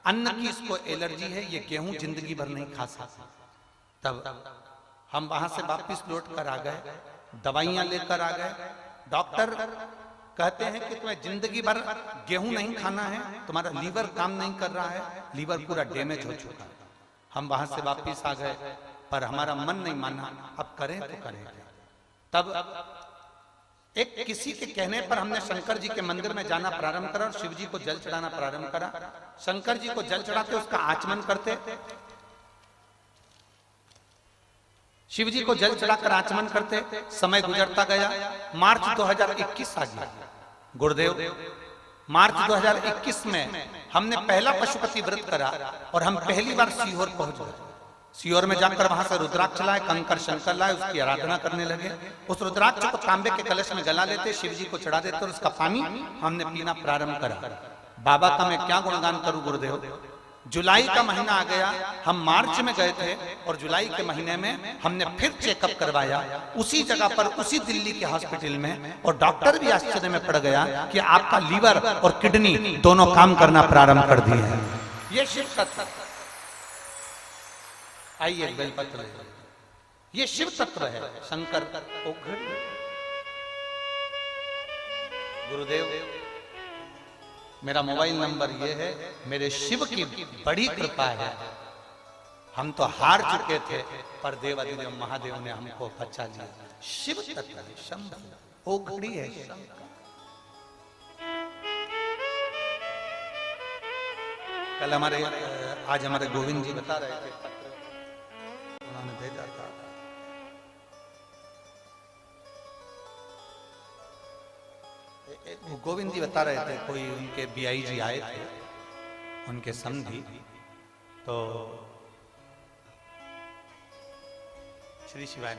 अन्न की इसको एलर्जी है, ये गेहूं जिंदगी भर नहीं खा सकता। तब हम वहां से वापस लौट कर आ गए, दवाइयां लेकर आ गए। डॉक्टर कहते हैं कि तुम्हें जिंदगी भर गेहूं नहीं खाना है, तुम्हारा लीवर काम नहीं कर रहा है, लीवर पूरा डैमेज हो चुका है। हम वहां से वापस आ गए पर हमारा मन नहीं माना, अब करें तो करें। तब एक किसी के कहने पर हमने शंकर जी के मंदिर में जाना प्रारंभ करा और शिव जी को जल चढ़ाना प्रारंभ करा। शंकर जी को जल चढ़ाते उसका आचमन करते, शिव जी को जल चढ़ाकर आचमन करते। समय गुजरता गया, मार्च 2021 आ गया। गुरुदेव, मार्च 2021 में हमने पहला पशुपति व्रत करा और हम पहली बार सीहोर पहुंच गए। सीहोर में जाकर वहां से रुद्राक्ष लाए, कंकर शंकर लाए, उसकी आराधना करने लगे। उस रुद्राक्ष को तांबे के कलश में गला लेते, शिव जी को चढ़ा देते और उसका पानी हमने पीना प्रारंभ करा। बाबा का मैं क्या गुणगान करूं गुरुदेव। जुलाई का महीना आ गया, हम मार्च में गए थे और जुलाई के महीने में हमने फिर चेकअप करवाया उसी जगह पर, उसी दिल्ली के हॉस्पिटल में, और डॉक्टर भी आश्चर्य में पड़ गया कि आपका लीवर और किडनी दोनों काम करना प्रारंभ कर दिए हैं। ये शिव तत्व, आइए बेलपत्र, ये शिव तत्व है। शंकर गुरुदेव, मेरा मोबाइल नंबर ये है। मेरे शिव की बड़ी कृपा है, हम तो हार चुके थे पर देवादिदेव महादेव ने हमको बचा लिया। शिव तत्व है, शंभु ओघड़ी है शंकर। कल आज हमारे गोविंद जी बता रहे थे, पत्र उन्होंने भेजा था। गोविंद जी बता रहे थे, कोई उनके बीआई जी आए थे, उनके समधी, तो श्री शिवाय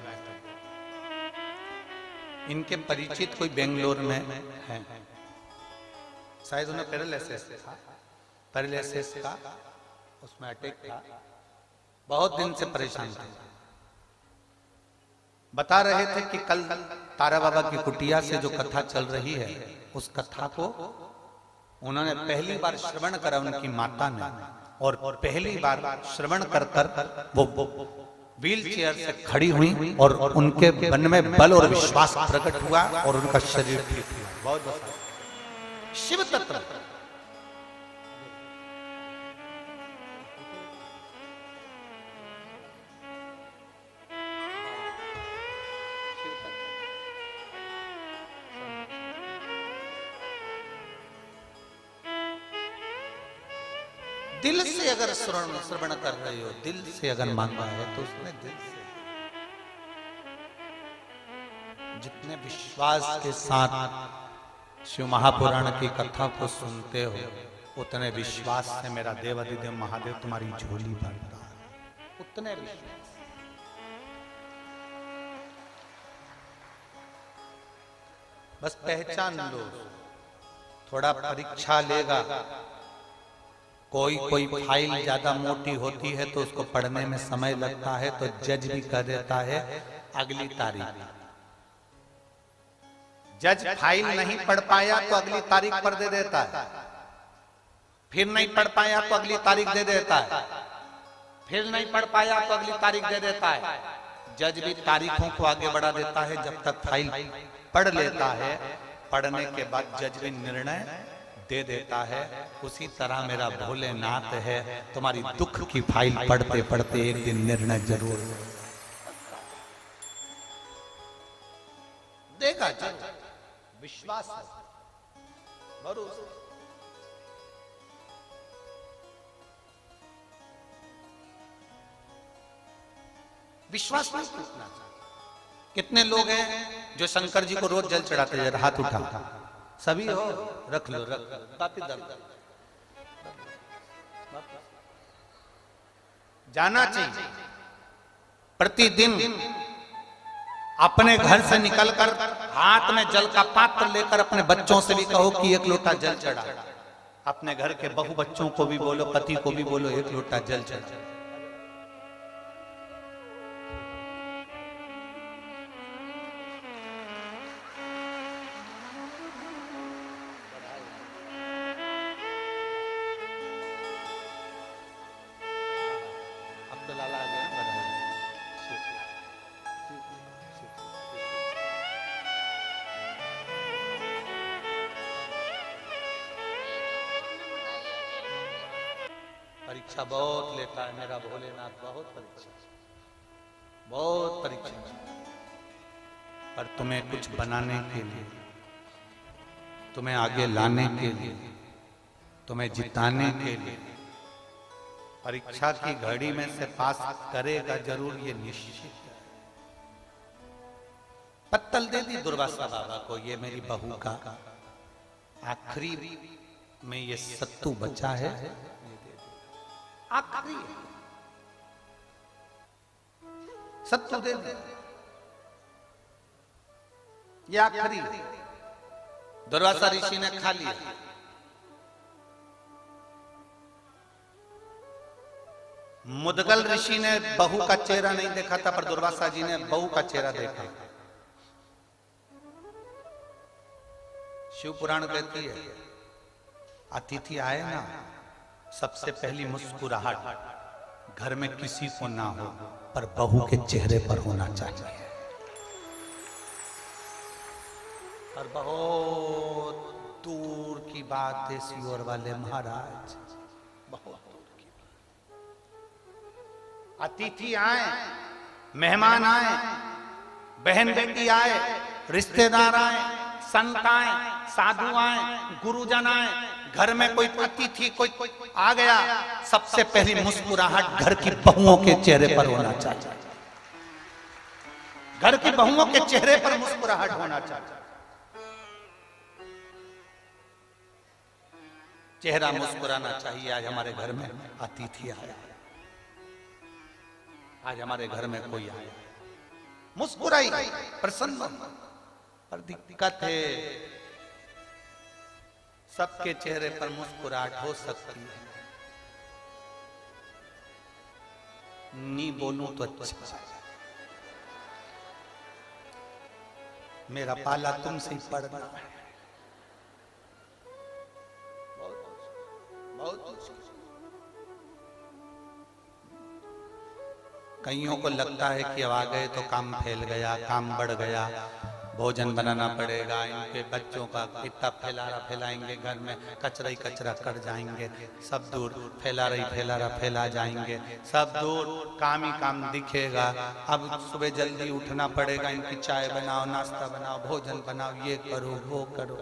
इनके परिचित कोई बेंगलोर में है, शायद उन्हें पैरालिसिस का उसमें अटैक था, बहुत दिन से परेशान थे। बता रहे थे कि कल तारा बाबा की कुटिया से जो कथा चल रही है, उस कथा को उन्होंने पहली बार श्रवण करा उनकी माता ने, और पहली बार श्रवण कर कर वो व्हील चेयर से खड़ी हुई और उनके मन में बल और विश्वास प्रकट हुआ और उनका शरीर ठीक हुआ। बहुत शिव तत्व। दिल से अगर श्रवण कर रहे हो, दिल से अगर मांगा है तो उसमें दिल से, जितने विश्वास के साथ शिव महापुराण की कथा को सुनते हो, उतने विश्वास से मेरा देवादिदेव महादेव तुम्हारी झोली भरता है, उतने विश्वास। बस पहचान लो, थोड़ा परीक्षा लेगा। कोई फाइल ज्यादा मोटी होती है तो उसको पढ़ने में समय लगता है, तो जज भी कर देता है अगली तारीख। जज फाइल नहीं पढ़ पाया तो अगली तारीख पर दे देता है, फिर नहीं पढ़ पाया तो अगली तारीख दे देता है, फिर नहीं पढ़ पाया तो अगली तारीख दे देता है। जज भी तारीखों को आगे बढ़ा देता है जब तक फाइल पढ़ लेता है। पढ़ने के बाद जज भी निर्णय दे देता है। उसी तरह मेरा भोलेनाथ है, तुम्हारी दुख की फाइल पढ़ते पढ़ते एक दिन निर्णय जरूर देगा। विश्वास है, भरोसा। विश्वास नहीं टूटना चाहिए। कितने लोग हैं जो शंकर जी को रोज जल चढ़ाते हैं? हाथ उठा, सभी हो, रख लो, रख काफी दर्द। जाना चाहिए प्रतिदिन अपने घर से निकलकर हाथ में जल का पात्र लेकर अपने बच्चों से भी कहो कि एक लोटा जल चढ़ा। अपने घर के बहु बच्चों को भी बोलो, पति को भी बोलो, एक लोटा जल चढ़ा। परीक्षा बहुत लेता है मेरा भोलेनाथ, बहुत परीक्षा, बहुत परीक्षा। पर तुम्हें कुछ बनाने के लिए, तुम्हें आगे लाने के लिए, तुम्हें जिताने के लिए परीक्षा की घड़ी में से पास करेगा जरूर, ये निश्चित है। पत्तल दे दी दुर्वासा बाबा को, ये मेरी बहू का आखिरी में ये सत्तू बचा है, आखिरी सत्तू दे दे, ये आखिरी। दुर्वासा ऋषि ने खा लिया। मुदगल ऋषि ने बहू का चेहरा नहीं देखा था, पर दुर्वासा जी ने बहू का चेहरा देखा। शिव पुराण कहती है, अतिथि आए ना, सबसे पहली मुस्कुराहट घर में किसी को ना हो, पर बहू के चेहरे पर होना चाहिए। और बहुत दूर की बात है सियोर वाले महाराज, बहुत दूर की बात। अतिथि आए, मेहमान आए, बहन बेटी आए, रिश्तेदार आए, संत आए, साधु आए, गुरुजन आए, घर में कोई अतिथि कोई आ गया, सबसे पहली मुस्कुराहट घर की बहुओं के चेहरे पर होना चाहिए। घर की बहुओं के चेहरे पर मुस्कुराहट होना चाहिए। चेहरा मुस्कुराना चाहिए। आज हमारे घर में अतिथि आया, आज हमारे घर में कोई आया, मुस्कुराई, प्रसन्न। पर दिक्कत है, सबके चेहरे पर मुस्कुराहट हो सकती है। नी बोलूं तो अच्छा, मेरा पाला तुमसे ही पड़ना है, बहुत। कईयों को लगता है कि अब आ गए तो काम फैल गया, काम बढ़ गया, भोजन बनाना पड़ेगा, इनके बच्चों का इतना फैलाएंगे, घर में कचरा ही कचरा कर जाएंगे, सब दूर फैला जाएंगे, सब दूर काम ही काम दिखेगा। अब सुबह जल्दी उठना पड़ेगा, इनकी चाय बनाओ, नाश्ता बनाओ, भोजन बनाओ, ये करो वो करो।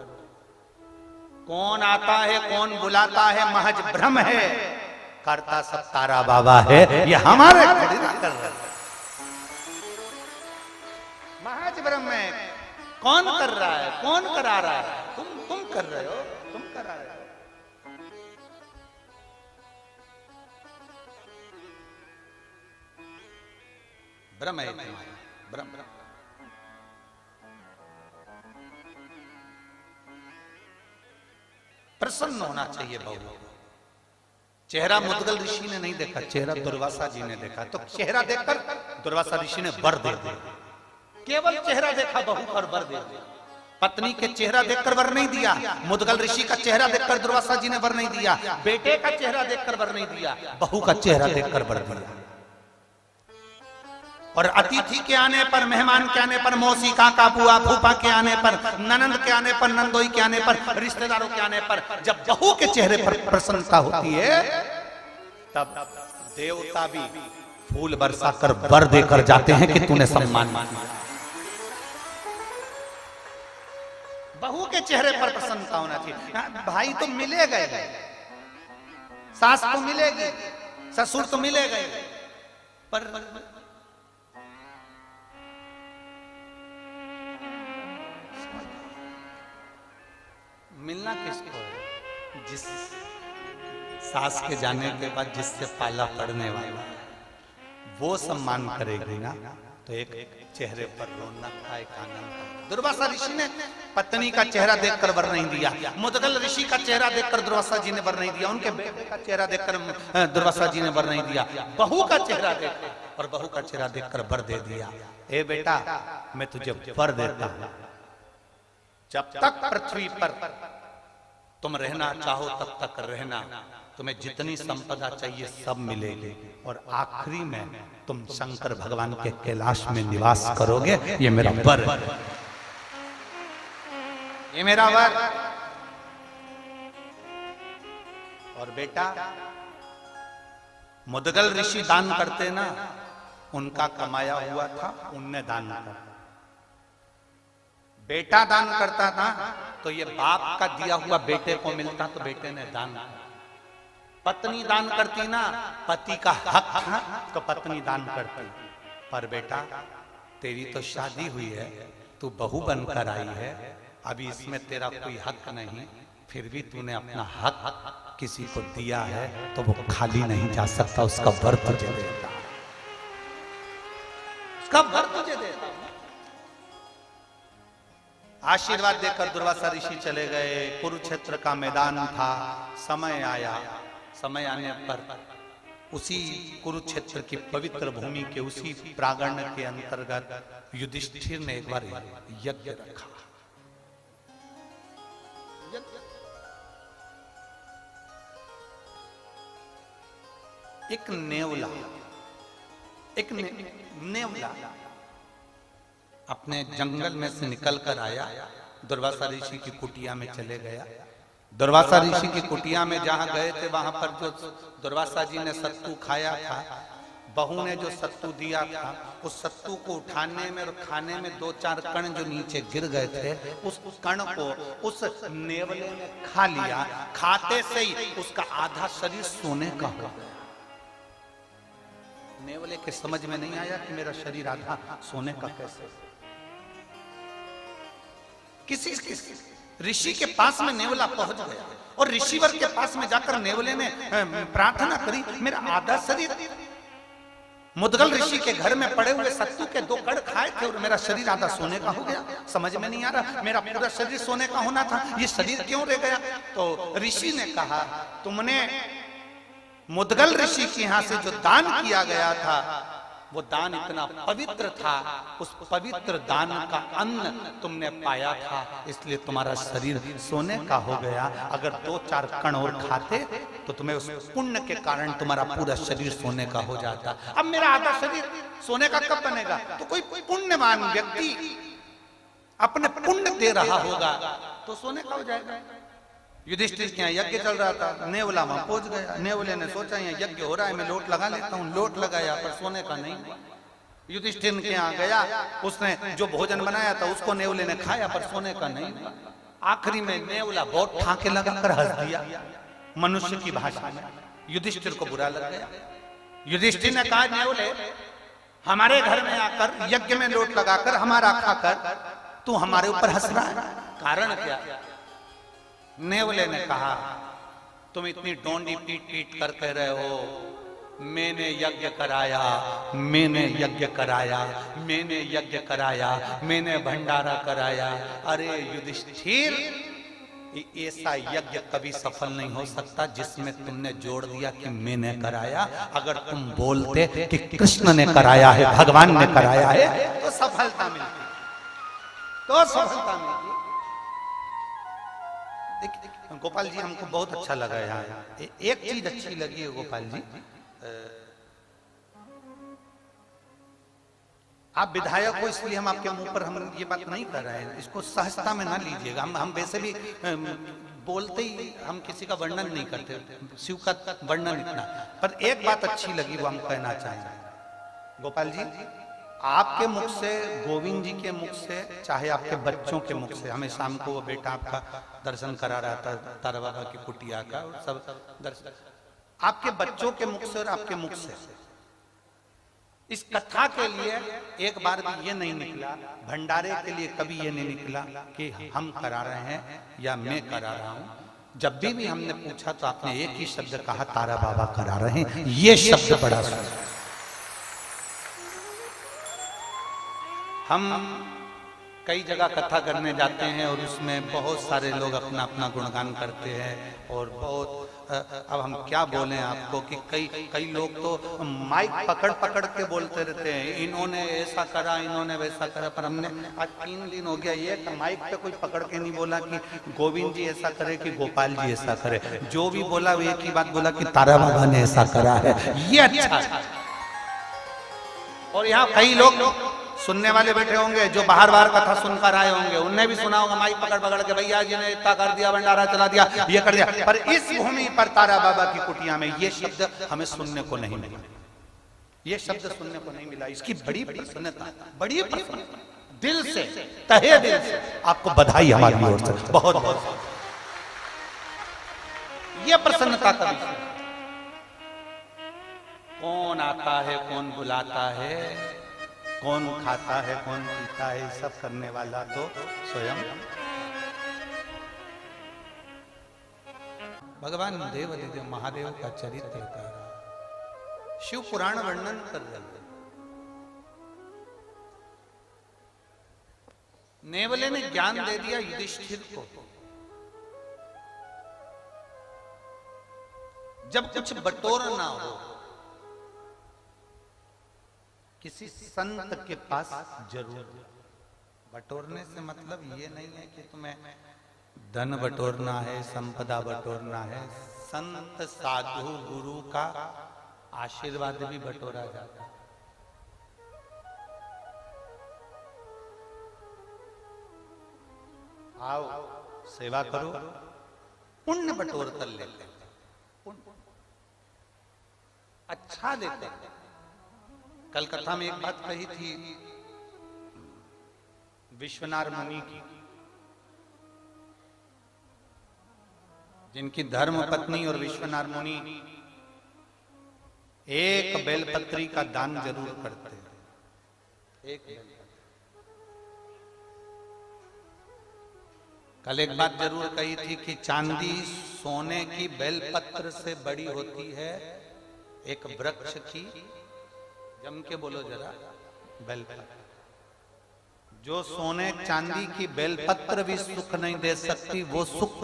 कौन आता है, कौन बुलाता है, महज भ्रम है, करता सब तारा बाबा है। ये हमारे कर रहे, महज भ्रम है। कौन कर रहा है, कौन करा रहा है? तुम कर रहे हो, तुम करा रहे हो। भ्रम है, भ्रम। प्रसन्न होना चाहिए बहू। चेहरा मुदगल ऋषि ने नहीं देखा, चेहरा दुर्वासा जी ने देखा। तो चेहरा देखकर दुर्वासा ऋषि ने वर दे दिया। केवल चेहरा देखा बहू पर वर दे दिया। पत्नी के चेहरा देखकर वर नहीं दिया, मुदगल ऋषि का चेहरा देखकर दुर्वासा जी ने वर नहीं दिया, बेटे का चेहरा देखकर वर नहीं दिया, बहू का चेहरा देखकर वर दिया। और अतिथि के आने पर, मेहमान के आने पर, मौसी काका बुआ फूफा के आने पर, ननंद के आने पर, नंदोई के आने पर, रिश्तेदारों के आने पर जब बहू के चेहरे पर प्रसन्नता होती है, तब देवता भी फूल बरसाकर वर देकर जाते हैं कि तूने सम्मान किया। बहू के चेहरे पर प्रसन्नता होना चाहिए। भाई तो मिले गए, सास तो मिलेगी, ससुर तो मिले गए, पर मिलना किसको है? जिस सास के जाने के बाद जिससे पाला पड़ने वाला है, वो सम्मान करेगी ना, तो एक चेहरे पर रौनक था, एक आनंद था। दुर्वासा ऋषि ने पत्नी का चेहरा देखकर वर नहीं दिया, मुदगल ऋषि का चेहरा देखकर दुर्वासा जी ने वर नहीं दिया, उनके बेटे का चेहरा देखकर दुर्वासा जी ने वर नहीं दिया, बहू का चेहरा देखकर, और बहू का चेहरा देखकर वर दे दिया। ए बेटा, मैं तुझे वर देता हूं, जब तक पृथ्वी पर तुम रहना चाहो तब तक रहना, तुम्हें जितनी संपदा चाहिए सब मिलेगी, और आखिरी में तुम शंकर भगवान के कैलाश में निवास करोगे। ये मेरा वर है, ये मेरा वर। और बेटा, मुदगल ऋषि दान करते ना, उनका कमाया हुआ था, उनने दान किया। बेटा दान करता था तो ये बाप का दिया हुआ बेटे को मिलता, तो बेटे ने दान किया। पत्नी दान करती ना, पति का हक था तो पत्नी दान करती। पर बेटा, तेरी तो शादी हुई है, तू बहू बनकर आई है, अभी इसमें तेरा कोई हक नहीं, फिर भी तूने अपना हक किसी को दिया है तो वो खाली नहीं जा सकता, उसका वर तुझे देता, उसका वर तुझे देता। आशीर्वाद देकर दुर्वासा ऋषि चले गए। कुरुक्षेत्र का मैदान था। समय आया, समय आने पर उसी कुरुक्षेत्र की पवित्र भूमि के उसी प्रांगण के अंतर्गत युधिष्ठिर ने एक बार यज्ञ रखा। एक नेवला, एक नेवला अपने जंगल में से निकल कर आया, दुर्वासा ऋषि की कुटिया में चले गया। दुर्वासा ऋषि की कुटिया में जहां गए थे वहां पर जो दुर्वासा जी ने सत्तू खाया था, बहू ने जो सत्तू दिया था, उस सत्तू को उठाने में और खाने में 2-4 कण जो नीचे गिर गए थे, उस कण को उस नेवले ने खा लिया। खाते से ही उसका आधा शरीर सोने का हो गया। नेवले के समझ में नहीं आया कि मेरा शरीर आधा सोने का कैसे। किसी ऋषि के पास में नेवला पहुंच गया और ऋषिवर के पास में जाकर नेवले ने प्रार्थना करी, मेरा आधा शरीर मुदगल ऋषि के घर में पड़े हुए सत्तू के 2 कण खाए थे और मेरा शरीर आधा सोने का हो गया। समझ में नहीं आ रहा, मेरा पूरा शरीर सोने का होना था, ये शरीर क्यों रह गया। तो ऋषि ने कहा, तुमने मुदगल ऋषि के यहां से जो दान किया गया था वो दान इतना पवित्र था, उस पवित्र दान का अन्न तुमने पाया था, इसलिए तुम्हारा शरीर सोने का हो गया। अगर 2-4 कण और खाते तो तुम्हें उस पुण्य के कारण तुम्हारा पूरा शरीर सोने का हो जाता। अब मेरा आधा शरीर सोने का कब बनेगा। तो कोई पुण्यवान व्यक्ति अपने पुण्य दे रहा होगा तो सोने का हो जाएगा। युधिष्ठिर के यहाँ यज्ञ चल रहा था, नेवला वहां पहुंच गया। नेवले ने सोचा यहाँ यज्ञ हो रहा है, मैं लोट लगा लेता हूँ। लोट लगाया पर सोने का नहीं। युधिष्ठिर के यहाँ गया, उसने जो भोजन बनाया था उसको नेवले ने खाया पर सोने का नहीं। आखिरी में नेवला बहुत ठाके लगाकर हंस दिया मनुष्य की भाषा में। युधिष्ठिर को बुरा लग गया। युधिष्ठिर ने कहा, नेवले हमारे घर में आकर यज्ञ में लोट लगाकर हमारा खाकर तू हमारे ऊपर हंस रहा है, कारण क्या। नेवले ने कहा, तुम इतनी डोंडी पीट पीट कर कह रहे हो मैंने यज्ञ कराया, मैंने यज्ञ कराया, मैंने यज्ञ कराया, मैंने भंडारा कराया। अरे युधिष्ठिर, ऐसा यज्ञ कभी सफल नहीं हो सकता जिसमें तुमने जोड़ दिया कि मैंने कराया। अगर तुम बोलते कि कृष्ण ने कराया है, भगवान ने कराया है, तो सफलता मिलती, तो सफलता मिलती। गोपाल जी हमको बहुत अच्छा लगा यहाँ। एक चीज अच्छी लगी है गोपाल जी, आप विधायक हो इसलिए हम आपके मुंह पर हम ये बात नहीं कर रहे हैं, इसको सहजता में ना लीजिएगा। हम वैसे भी बोलते ही हम किसी का वर्णन नहीं करते, शिव का वर्णन इतना। पर एक बात अच्छी लगी वो हम कहना चाहेंगे। गोपाल जी, आपके मुख से, गोविंद जी के मुख से, चाहे आपके बच्चों के मुख से, हमें शाम को वो बेटा आपका दर्शन करा रहा था तारा बाबा की कुटिया का, और सब दर्शन आपके बच्चों के मुख से और आपके मुख से इस कथा के लिए एक बार भी ये नहीं निकला, भंडारे के लिए कभी ये नहीं निकला कि हम करा रहे हैं या मैं करा रहा हूं। जब भी हमने पूछा तो आपने एक ही शब्द कहा, तारा बाबा करा रहे हैं। ये शब्द बड़ा सुंदर। हम कई जगह कथा करने जाते हैं और उसमें बहुत सारे लोग अपना अपना गुणगान करते हैं और बहुत, अब हम क्या बोलें आपको कि कई लोग तो माइक पकड़ पकड़ के बोलते रहते हैं, इन्होंने ऐसा करा, इन्होंने वैसा करा। पर हमने आज 3 दिन हो गया ये माइक पे कोई पकड़ के नहीं बोला कि गोविंद जी ऐसा करे कि गोपाल जी ऐसा करे। जो भी बोला वो एक ही बात बोला कि तारा बाबा ने ऐसा करा है। ये अच्छा है। और यहाँ कई लोग सुनने वाले बैठे होंगे जो बाहर कथा सुनकर आए होंगे, उनने भी सुना होगा माइक पकड़ पकड़ के, भैया जी ने इतना कर दिया, भंडारा चला दिया, ये कर दिया। पर इस भूमि पर तारा बाबा की कुटिया में ये शब्द हमें सुनने को नहीं मिला, ये शब्द सुनने को नहीं मिला। इसकी बड़ी प्रसन्नता, बड़ी प्रसन्नता, दिल से, तहे दिल से आपको बधाई हमारी ओर से, बहुत बहुत। ये प्रसन्नता कभी, कौन आता है, कौन बुलाता है, कौन खाता है, कौन पीता है, सब करने वाला तो स्वयं। भगवान देव देव महादेव का चरित्र कर रहा, शिव पुराण वर्णन कर रहे। नेवले ने ज्ञान दे दिया युधिष्ठिर को। जब कुछ बटोरना हो किसी संत के पास जरूर। बटोरने से मतलब ये नहीं है कि तुम्हें धन बटोरना है, संपदा बटोरना है। संत साधु गुरु का आशीर्वाद भी बटोरा जाता है। आओ सेवा करो, पुण्य बटोर कर लेते हैं, अच्छा देते हैं। कल कथा में एक बात कही थी विश्वनाथ मुनि की, जिनकी धर्म पत्नी और विश्वनाथ मुनि एक बेलपत्री का दान जरूर करते हैं। एक कल एक बात जरूर कही थी कि चांदी सोने की बेलपत्र से बड़ी होती है एक वृक्ष की, जम के बोलो जरा, बेलपत्र। जो सोने चांदी की बेलपत्र भी सुख नहीं दे सकती, वो सुख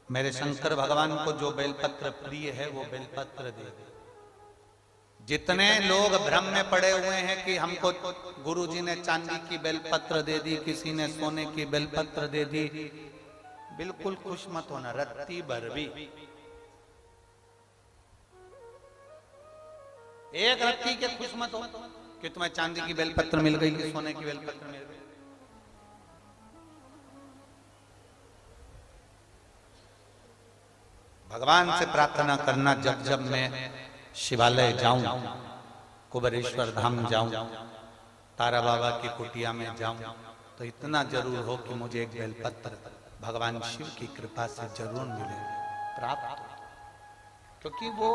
मेरे शंकर भगवान को जो बेलपत्र प्रिय है वो बेलपत्र दे दे। जितने लोग भ्रम में पड़े हुए हैं कि हमको गुरुजी ने चांदी की बेलपत्र दे दी, किसी ने सोने की बेलपत्र दे दी, बिल्कुल खुश मत होना। रत्ती भर भी एक रत्ती के खुश मत हो कि तुम्हें चांदी की बेलपत्र मिल गई कि सोने की बेलपत्र मिल गई। भगवान से प्रार्थना करना, जब जब मैं शिवालय जाऊं, कुबेरेश्वर धाम जाऊं, तारा बाबा की कुटिया में जाऊं, तो इतना जरूर हो कि मुझे एक बेलपत्र भगवान शिव की कृपा से जरूर मिले, प्राप्त। क्योंकि वो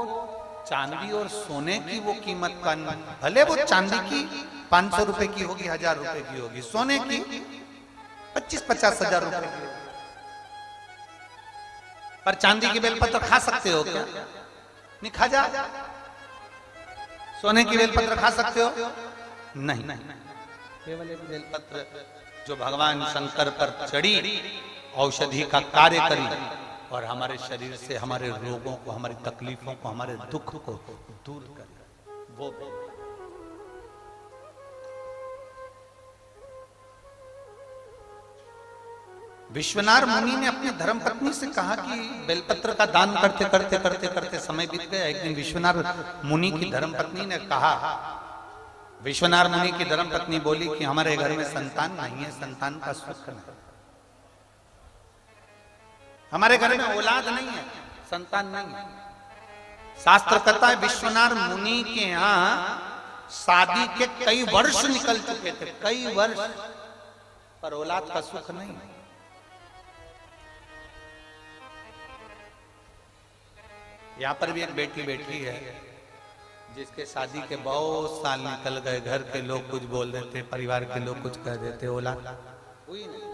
चांदी और सोने की वो कीमत का, भले वो चांदी की 500 रुपए की होगी, 1000 रुपए की होगी, सोने की 25-50 हजार रुपए की होगी। पर चांदी की बेलपत्र खा सकते हो क्या? नहीं खा जा। सोने की बेलपत्र खा सकते हो? नहीं। केवल एक बेलपत्र जो भगवान शंकर पर चढ़ी, औषधि का कार्य करी और हमारे शरीर से हमारे रोगों को, हमारी तकलीफों को, हमारे दुख को दूर करे, वो विश्वनाथ मुनि ने अपनी धर्मपत्नी से कहा कि बेलपत्र का दान करते करते करते करते समय बीत गया। एक दिन विश्वनाथ मुनि की धर्मपत्नी ने कहा, विश्वनाथ मुनि की धर्मपत्नी बोली कि हमारे घर में संतान नहीं है, संतान का सुख नहीं, हमारे घर में औलाद नहीं है, संतान नहीं है। शास्त्र कहता है विश्वनाथ मुनि के यहाँ शादी के कई वर्ष निकल चुके थे, कई वर्ष, पर औलाद का सुख नहीं। यहाँ पर भी एक बेटी बैठी है जिसके शादी के बहुत साल निकल गए, घर के लोग कुछ बोल देते, परिवार के लोग कुछ कह देते, औलाद हुई नहीं।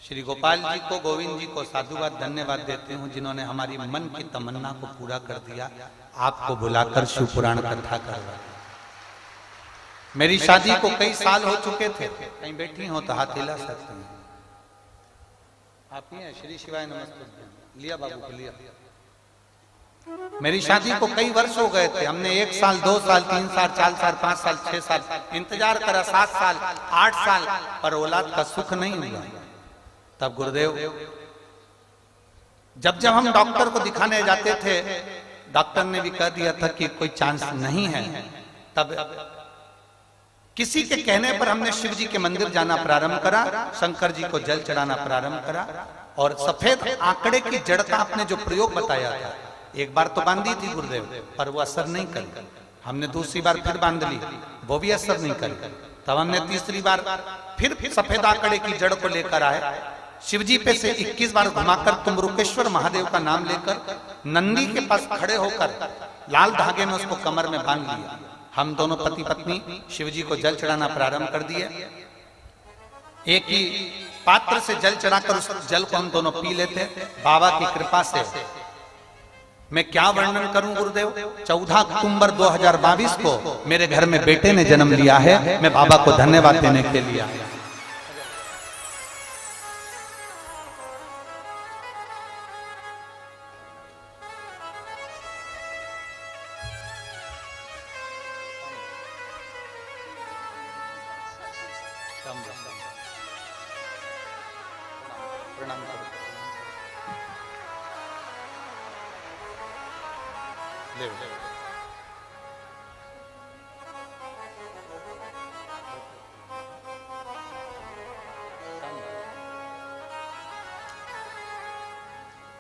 श्री गोपाल जी को, गोविंद जी को साधुवाद धन्यवाद देते हूँ जिन्होंने हमारी मन की तमन्ना को पूरा कर दिया, आपको बुलाकर शिव पुराण कथा करवा। मेरी शादी को कई साल हो चुके थे, कहीं बैठी हो तो हाथ हिला सकते हैं आप ही हैं। श्री शिवाय नमस्ते, लिया बाबू को लिया। मेरी शादी को कई वर्ष हो गए थे, हमने 1 साल 2 साल 3 साल 4 साल 5 साल 6 साल इंतजार करा, 7 साल 8 साल, पर औलाद का सुख नहीं हुआ। तब गुरुदेव, जब जब हम डॉक्टर को दिखाने जाते थे, डॉक्टर ने भी कह दिया था कि कोई चांस नहीं है, तब किसी के कहने पर हमने शिव जी के मंदिर जाना प्रारंभ करा, शंकर जी को जल चढ़ाना प्रारंभ करा, और सफेद आंकड़े की जड़ का आपने जो प्रयोग बताया था, एक बार तो बांधी थी गुरुदेव, पर वो असर नहीं करी। हमने दूसरी बार फिर बांध ली, वो भी असर नहीं करी। तब हमने तीसरी बार फिर सफेद आकड़े की जड़ को लेकर आए, शिवजी पे से 21 बार घुमाकर तुमरुकेश्वर महादेव का नाम लेकर नंदी के पास खड़े होकर लाल धागे में उसको कमर में बांध लिया। हम दोनों पति पत्नी शिवजी को जल चढ़ाना प्रारंभ कर दिए। एक ही पात्र से जल चढ़ाकर उस जल को हम दोनों पी लेते। बाबा की कृपा से मैं क्या वर्णन करूं गुरुदेव, 14 अक्टूबर 2022 को मेरे घर में बेटे ने जन्म लिया है। मैं बाबा को धन्यवाद देने के लिए आया। प्रणाम करो। ले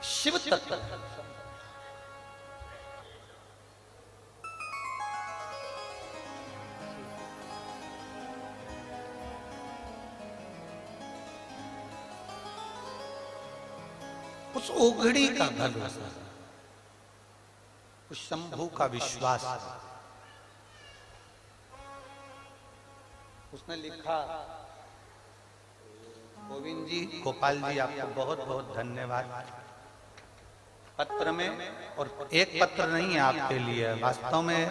शिव तत्व उस ओघड़ी का भरोसा, उस शंभू का विश्वास। उसने लिखा, गोविंद जी, गोपाल जी, आपको बहुत बहुत धन्यवाद। पत्र में, और एक पत्र नहीं है आपके लिए, वास्तव में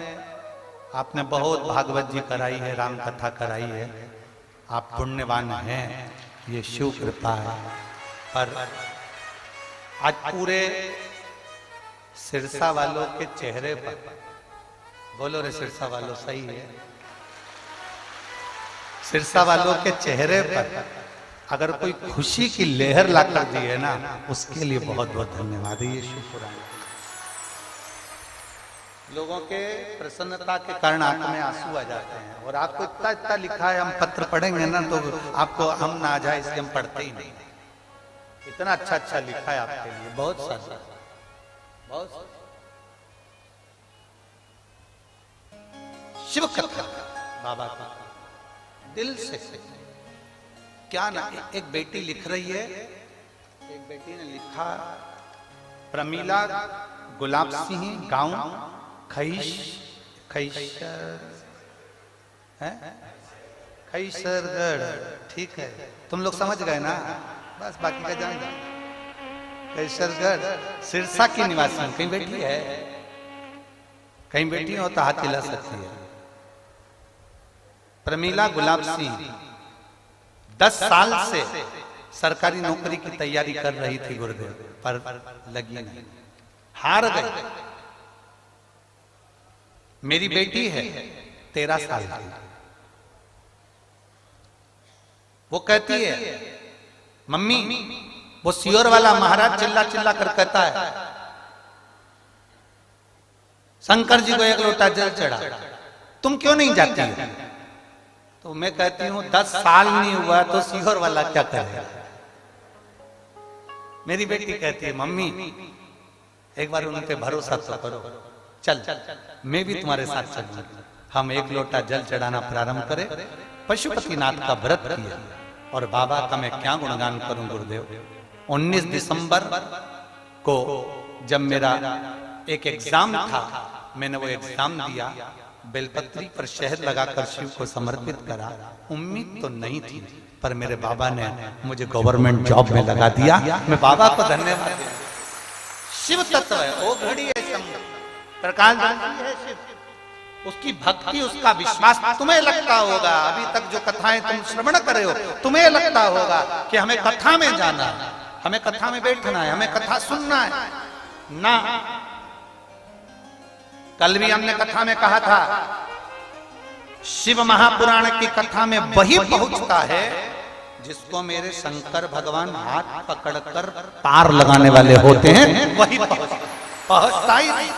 आपने बहुत भागवत जी कराई है, राम कथा कराई है, आप पुण्यवान हैं, ये शिव कृपा है। पर आज पूरे सिरसा वालों के चेहरे पर, बोलो रे सिरसा वालों, सही है, सिरसा वालों के चेहरे पर अगर कोई खुशी की लहर लाकर दी है ना, उसके लिए बहुत बहुत धन्यवाद है। ये शुक्र है। लोगों के प्रसन्नता के कारण आंख में आंसू आ जाते हैं। और आपको इतना इतना लिखा है, हम पत्र पढ़ेंगे ना तो आपको हम ना आ जाए, इसलिए हम पढ़ते ही नहीं। इतना अच्छा अच्छा लिखा है आपके लिए, बहुत सारा, बहुत सारा। शिव कथा बाबा का दिल से क्या ना। एक बेटी लिख रही है, एक बेटी ने लिखा, प्रमीला गुलाब सिंह, गांव खैसरगढ़, ठीक है, तुम लोग समझ गए ना, बस बाकी का जान। खैसरगढ़ सिरसा की निवासी। कहीं बैठी है, कहीं बैठी हो तो हाथ हिला सकती है। प्रमीला गुलाब सिंह 10 साल से सरकारी नौकरी की तैयारी कर रही थी गुरुदेव, पर लगी नहीं, हार गई। मेरी बेटी है 13 साल की, वो कहती है, मम्मी वो सियोर वाला महाराज चिल्ला चिल्ला कर कहता है शंकर जी को एक लोटा जल चढ़ा, तुम क्यों नहीं जाती हो? तो मैं कहती हूं 10 साल नहीं हुआ तो सियोर वाला क्या करेगा। मेरी बेटी कहती है, मम्मी एक बार उन पे भरोसा तो करो, चल मैं भी तुम्हारे साथ चलूंगा। हम एक लोटा जल चढ़ाना प्रारंभ करें। पशुपतिनाथ का व्रत किया, और बाबा का मैं क्या गुणगान करूं गुरुदेव। 19 दिसंबर को जब मेरा एक एग्जाम था, मैंने वो एग्जाम दिया, बेलपत्री पर शहद लगाकर शिव को समर्पित करा। उम्मीद तो नहीं थी, पर मेरे बाबा ने मुझे गवर्नमेंट जॉब में लगा दिया। मैं बाबा को धन्यवाद। शिव तत्व है, वो घड़ी है, प्रकाश है शिव, उसकी भक्ति, उसका विश्वास। तुम्हें लगता होगा, अभी तक जो कथाएं तुम श्रवण कर रहे हो, तुम्हें लगता होगा कि हमें कथा में जाना है, हमें कथा में बैठना है, हमें कथा सुनना है ना। कल भी हमने कथा में कहा था, शिव महापुराण की कथा में वही पहुंचता है जिसको मेरे शंकर भगवान हाथ पकड़कर पार लगाने वाले होते हैं, वही पहुंचता ही नहीं,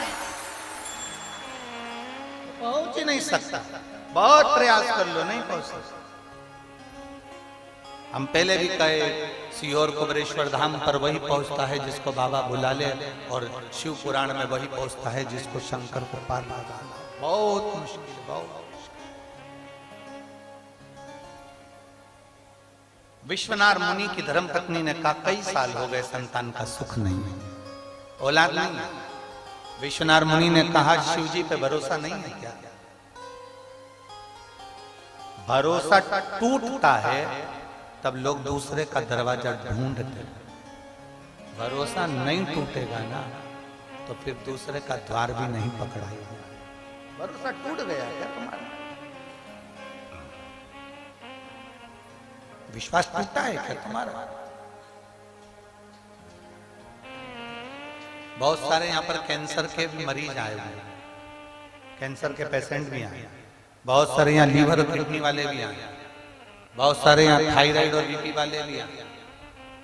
पहुंच ही नहीं सकता। बहुत प्रयास कर लो, नहीं पहुंच सकता। हम पहले भी कहे सीहोर कुबरेश्वर धाम पर वही पहुंचता है जिसको बाबा बुला ले, और शिव पुराण में वही पहुंचता है जिसको शंकर को पार लगाना बहुत मुश्किल, बहुत। विश्वनाथ मुनि की धर्मपत्नी ने कहा कई साल हो गए संतान का सुख नहीं है, औलाद नहीं है। विश्वनाथ मुनि ने कहा शिव जी पे भरोसा नहीं है क्या? भरोसा टूटता है तब लोग दूसरे का दरवाजा ढूंढते, भरोसा नहीं टूटेगा ना तो फिर दूसरे का द्वार भी नहीं पकड़ाएगा। भरोसा टूट गया क्या तुम्हारा? विश्वास टूटा है क्या तुम्हारा? बहुत सारे यहाँ पर कैंसर के भी मरीज आए हुए, कैंसर के पेशेंट भी आए, बहुत सारे यहाँ लीवर और किडनी वाले भी आए, बहुत सारे यहाँ थायराइड और बीपी वाले भी आए,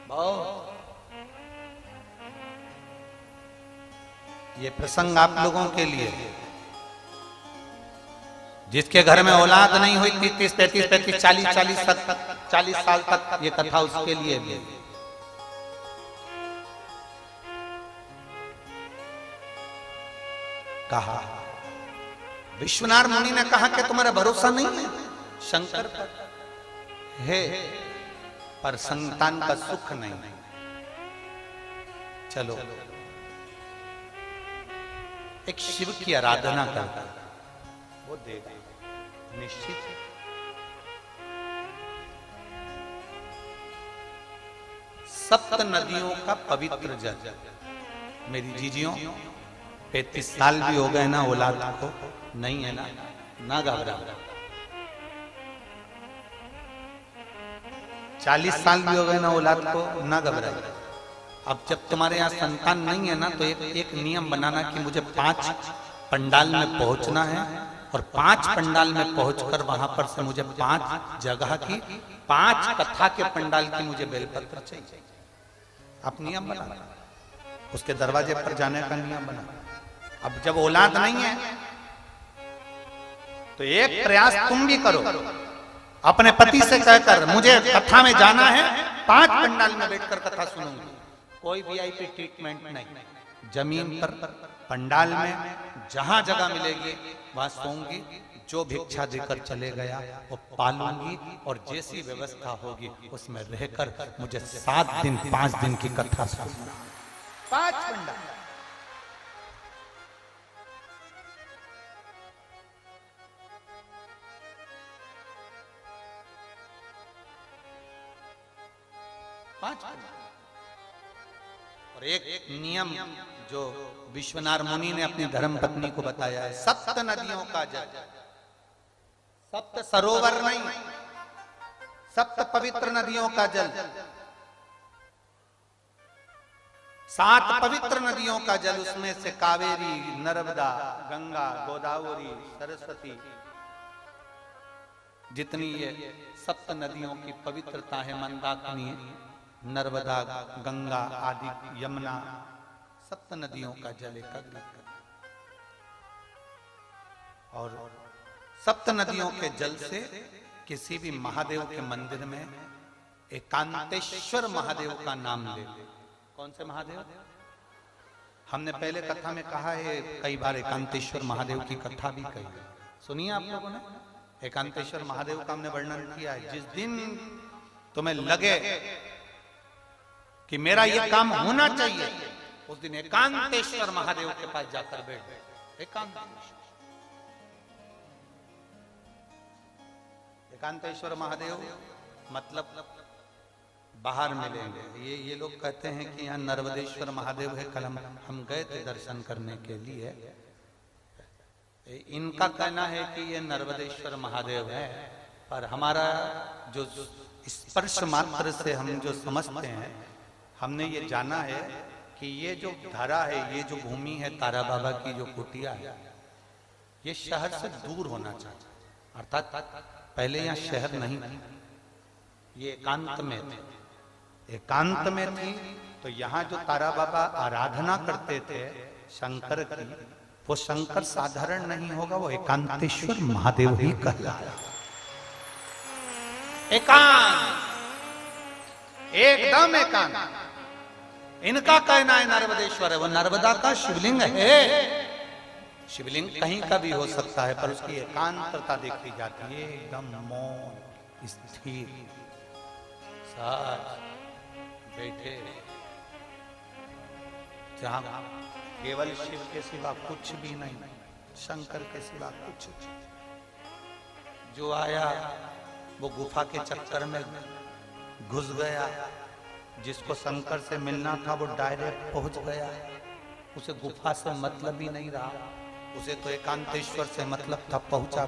बहुत। ये प्रसंग आप लोगों के लिए, जिसके घर में औलाद नहीं हुई 30, 35, 40 साल तक ये कथा उसके लिए भी। कहा विश्वनाथ मुनि ने कहा कि तुम्हारा भरोसा नहीं है शंकर पर है, पर संतान का सुख नहीं। चलो एक शिव की आराधना करता, वो देगा निश्चित। सप्त नदियों का पवित्र जल, मेरी जीजियों 35 साल भी हो गए ना औलाद को, नहीं है ना घबरा। 40 साल भी हो गए ना औलाद को, ना घबरा। अब जब तुम्हारे यहाँ संतान नहीं है ना तो एक नियम बनाना कि मुझे 5 पंडाल में पहुंचना है, और 5 पंडाल में पहुंचकर वहां पर से मुझे 5 जगह की 5 कथा के पंडाल की मुझे बेलपत्र चाहिए। आप नियम बना, उसके दरवाजे पर जाने का नियम बना। अब जब औलाद नहीं है तो एक प्रयास तुम भी करो, अपने पति से कहकर मुझे कथा में जाना है, 5 पंडाल में बैठकर कथा सुनूंगी। कोई वीआईपी ट्रीटमेंट नहीं, जमीन पर पंडाल में जहां जगह मिलेगी वहां सोऊंगी, जो भिक्षा देकर चले गया वो पालूंगी, और जैसी व्यवस्था होगी उसमें रहकर मुझे 7 दिन 5 दिन की कथा सुनना। 5 पंडाल। और एक नियम जो विश्वनाथ मुनि ने अपनी धर्म पत्नी को बताया है, 7 नदियों का जल, 7 सरोवर नहीं, 7 पवित्र नदियों का जल, 7 पवित्र नदियों का जल, उसमें से कावेरी, नर्मदा, गंगा, गोदावरी, सरस्वती, जितनी ये 7 नदियों की पवित्रता है, मंदाकिनी, नर्मदा, गंगा आदि, यमुना, 7 नदियों का जल एकत्रित कर, और 7 नदियों के जल से किसी भी महादेव के मंदिर में एकांतेश्वर महादेव का नाम ले। कौन से महादेव? हमने पहले कथा में कहा है कई बार, एकांतेश्वर महादेव की कथा भी कही, सुनिए आप लोगों ने। एकांतेश्वर महादेव का हमने वर्णन किया है। जिस दिन तुम्हें लगे कि मेरा ये काम होना चाहिए, उस दिन एकांतेश्वर महादेव के पास जाकर बैठ। एकांतेश्वर महादेव मतलब बाहर मिलेंगे। ये लोग कहते हैं कि यहाँ नर्मदेश्वर महादेव है, कल हम गए थे दर्शन करने के लिए। इनका कहना है कि ये नर्मदेश्वर महादेव है, पर हमारा जो स्पर्श मात्र से हम जो समझते हैं, हमने ये जाना है कि ये जो धरा है, ये जो भूमि है तारा बाबा की जो कुटिया है, ये शहर से दूर होना चाहिए। अर्थात पहले यहाँ शहर नहीं थी, ये एकांत में थे, एकांत में थी। तो यहाँ जो तारा बाबा आराधना करते थे शंकर की, वो शंकर साधारण नहीं होगा, वो एकांतेश्वर महादेव ही कहलाता। एकांत एकदम एकांत। इनका कहना है नर्मदेश्वर है, वो नर्मदा का शिवलिंग है। शिवलिंग कहीं का भी हो सकता है, पर उसकी एकांतता देखी जाती है, एकदम मौन स्थिर, साथ बैठे, जहां केवल शिव के सिवा कुछ भी नहीं, शंकर के सिवा कुछ। जो आया वो गुफा के चक्कर में घुस गया, जिसको शंकर से मिलना था वो डायरेक्ट पहुंच गया, उसे गुफा से मतलब ही नहीं रहा, उसे तो एकांतेश्वर से मतलब था, पहुंचा।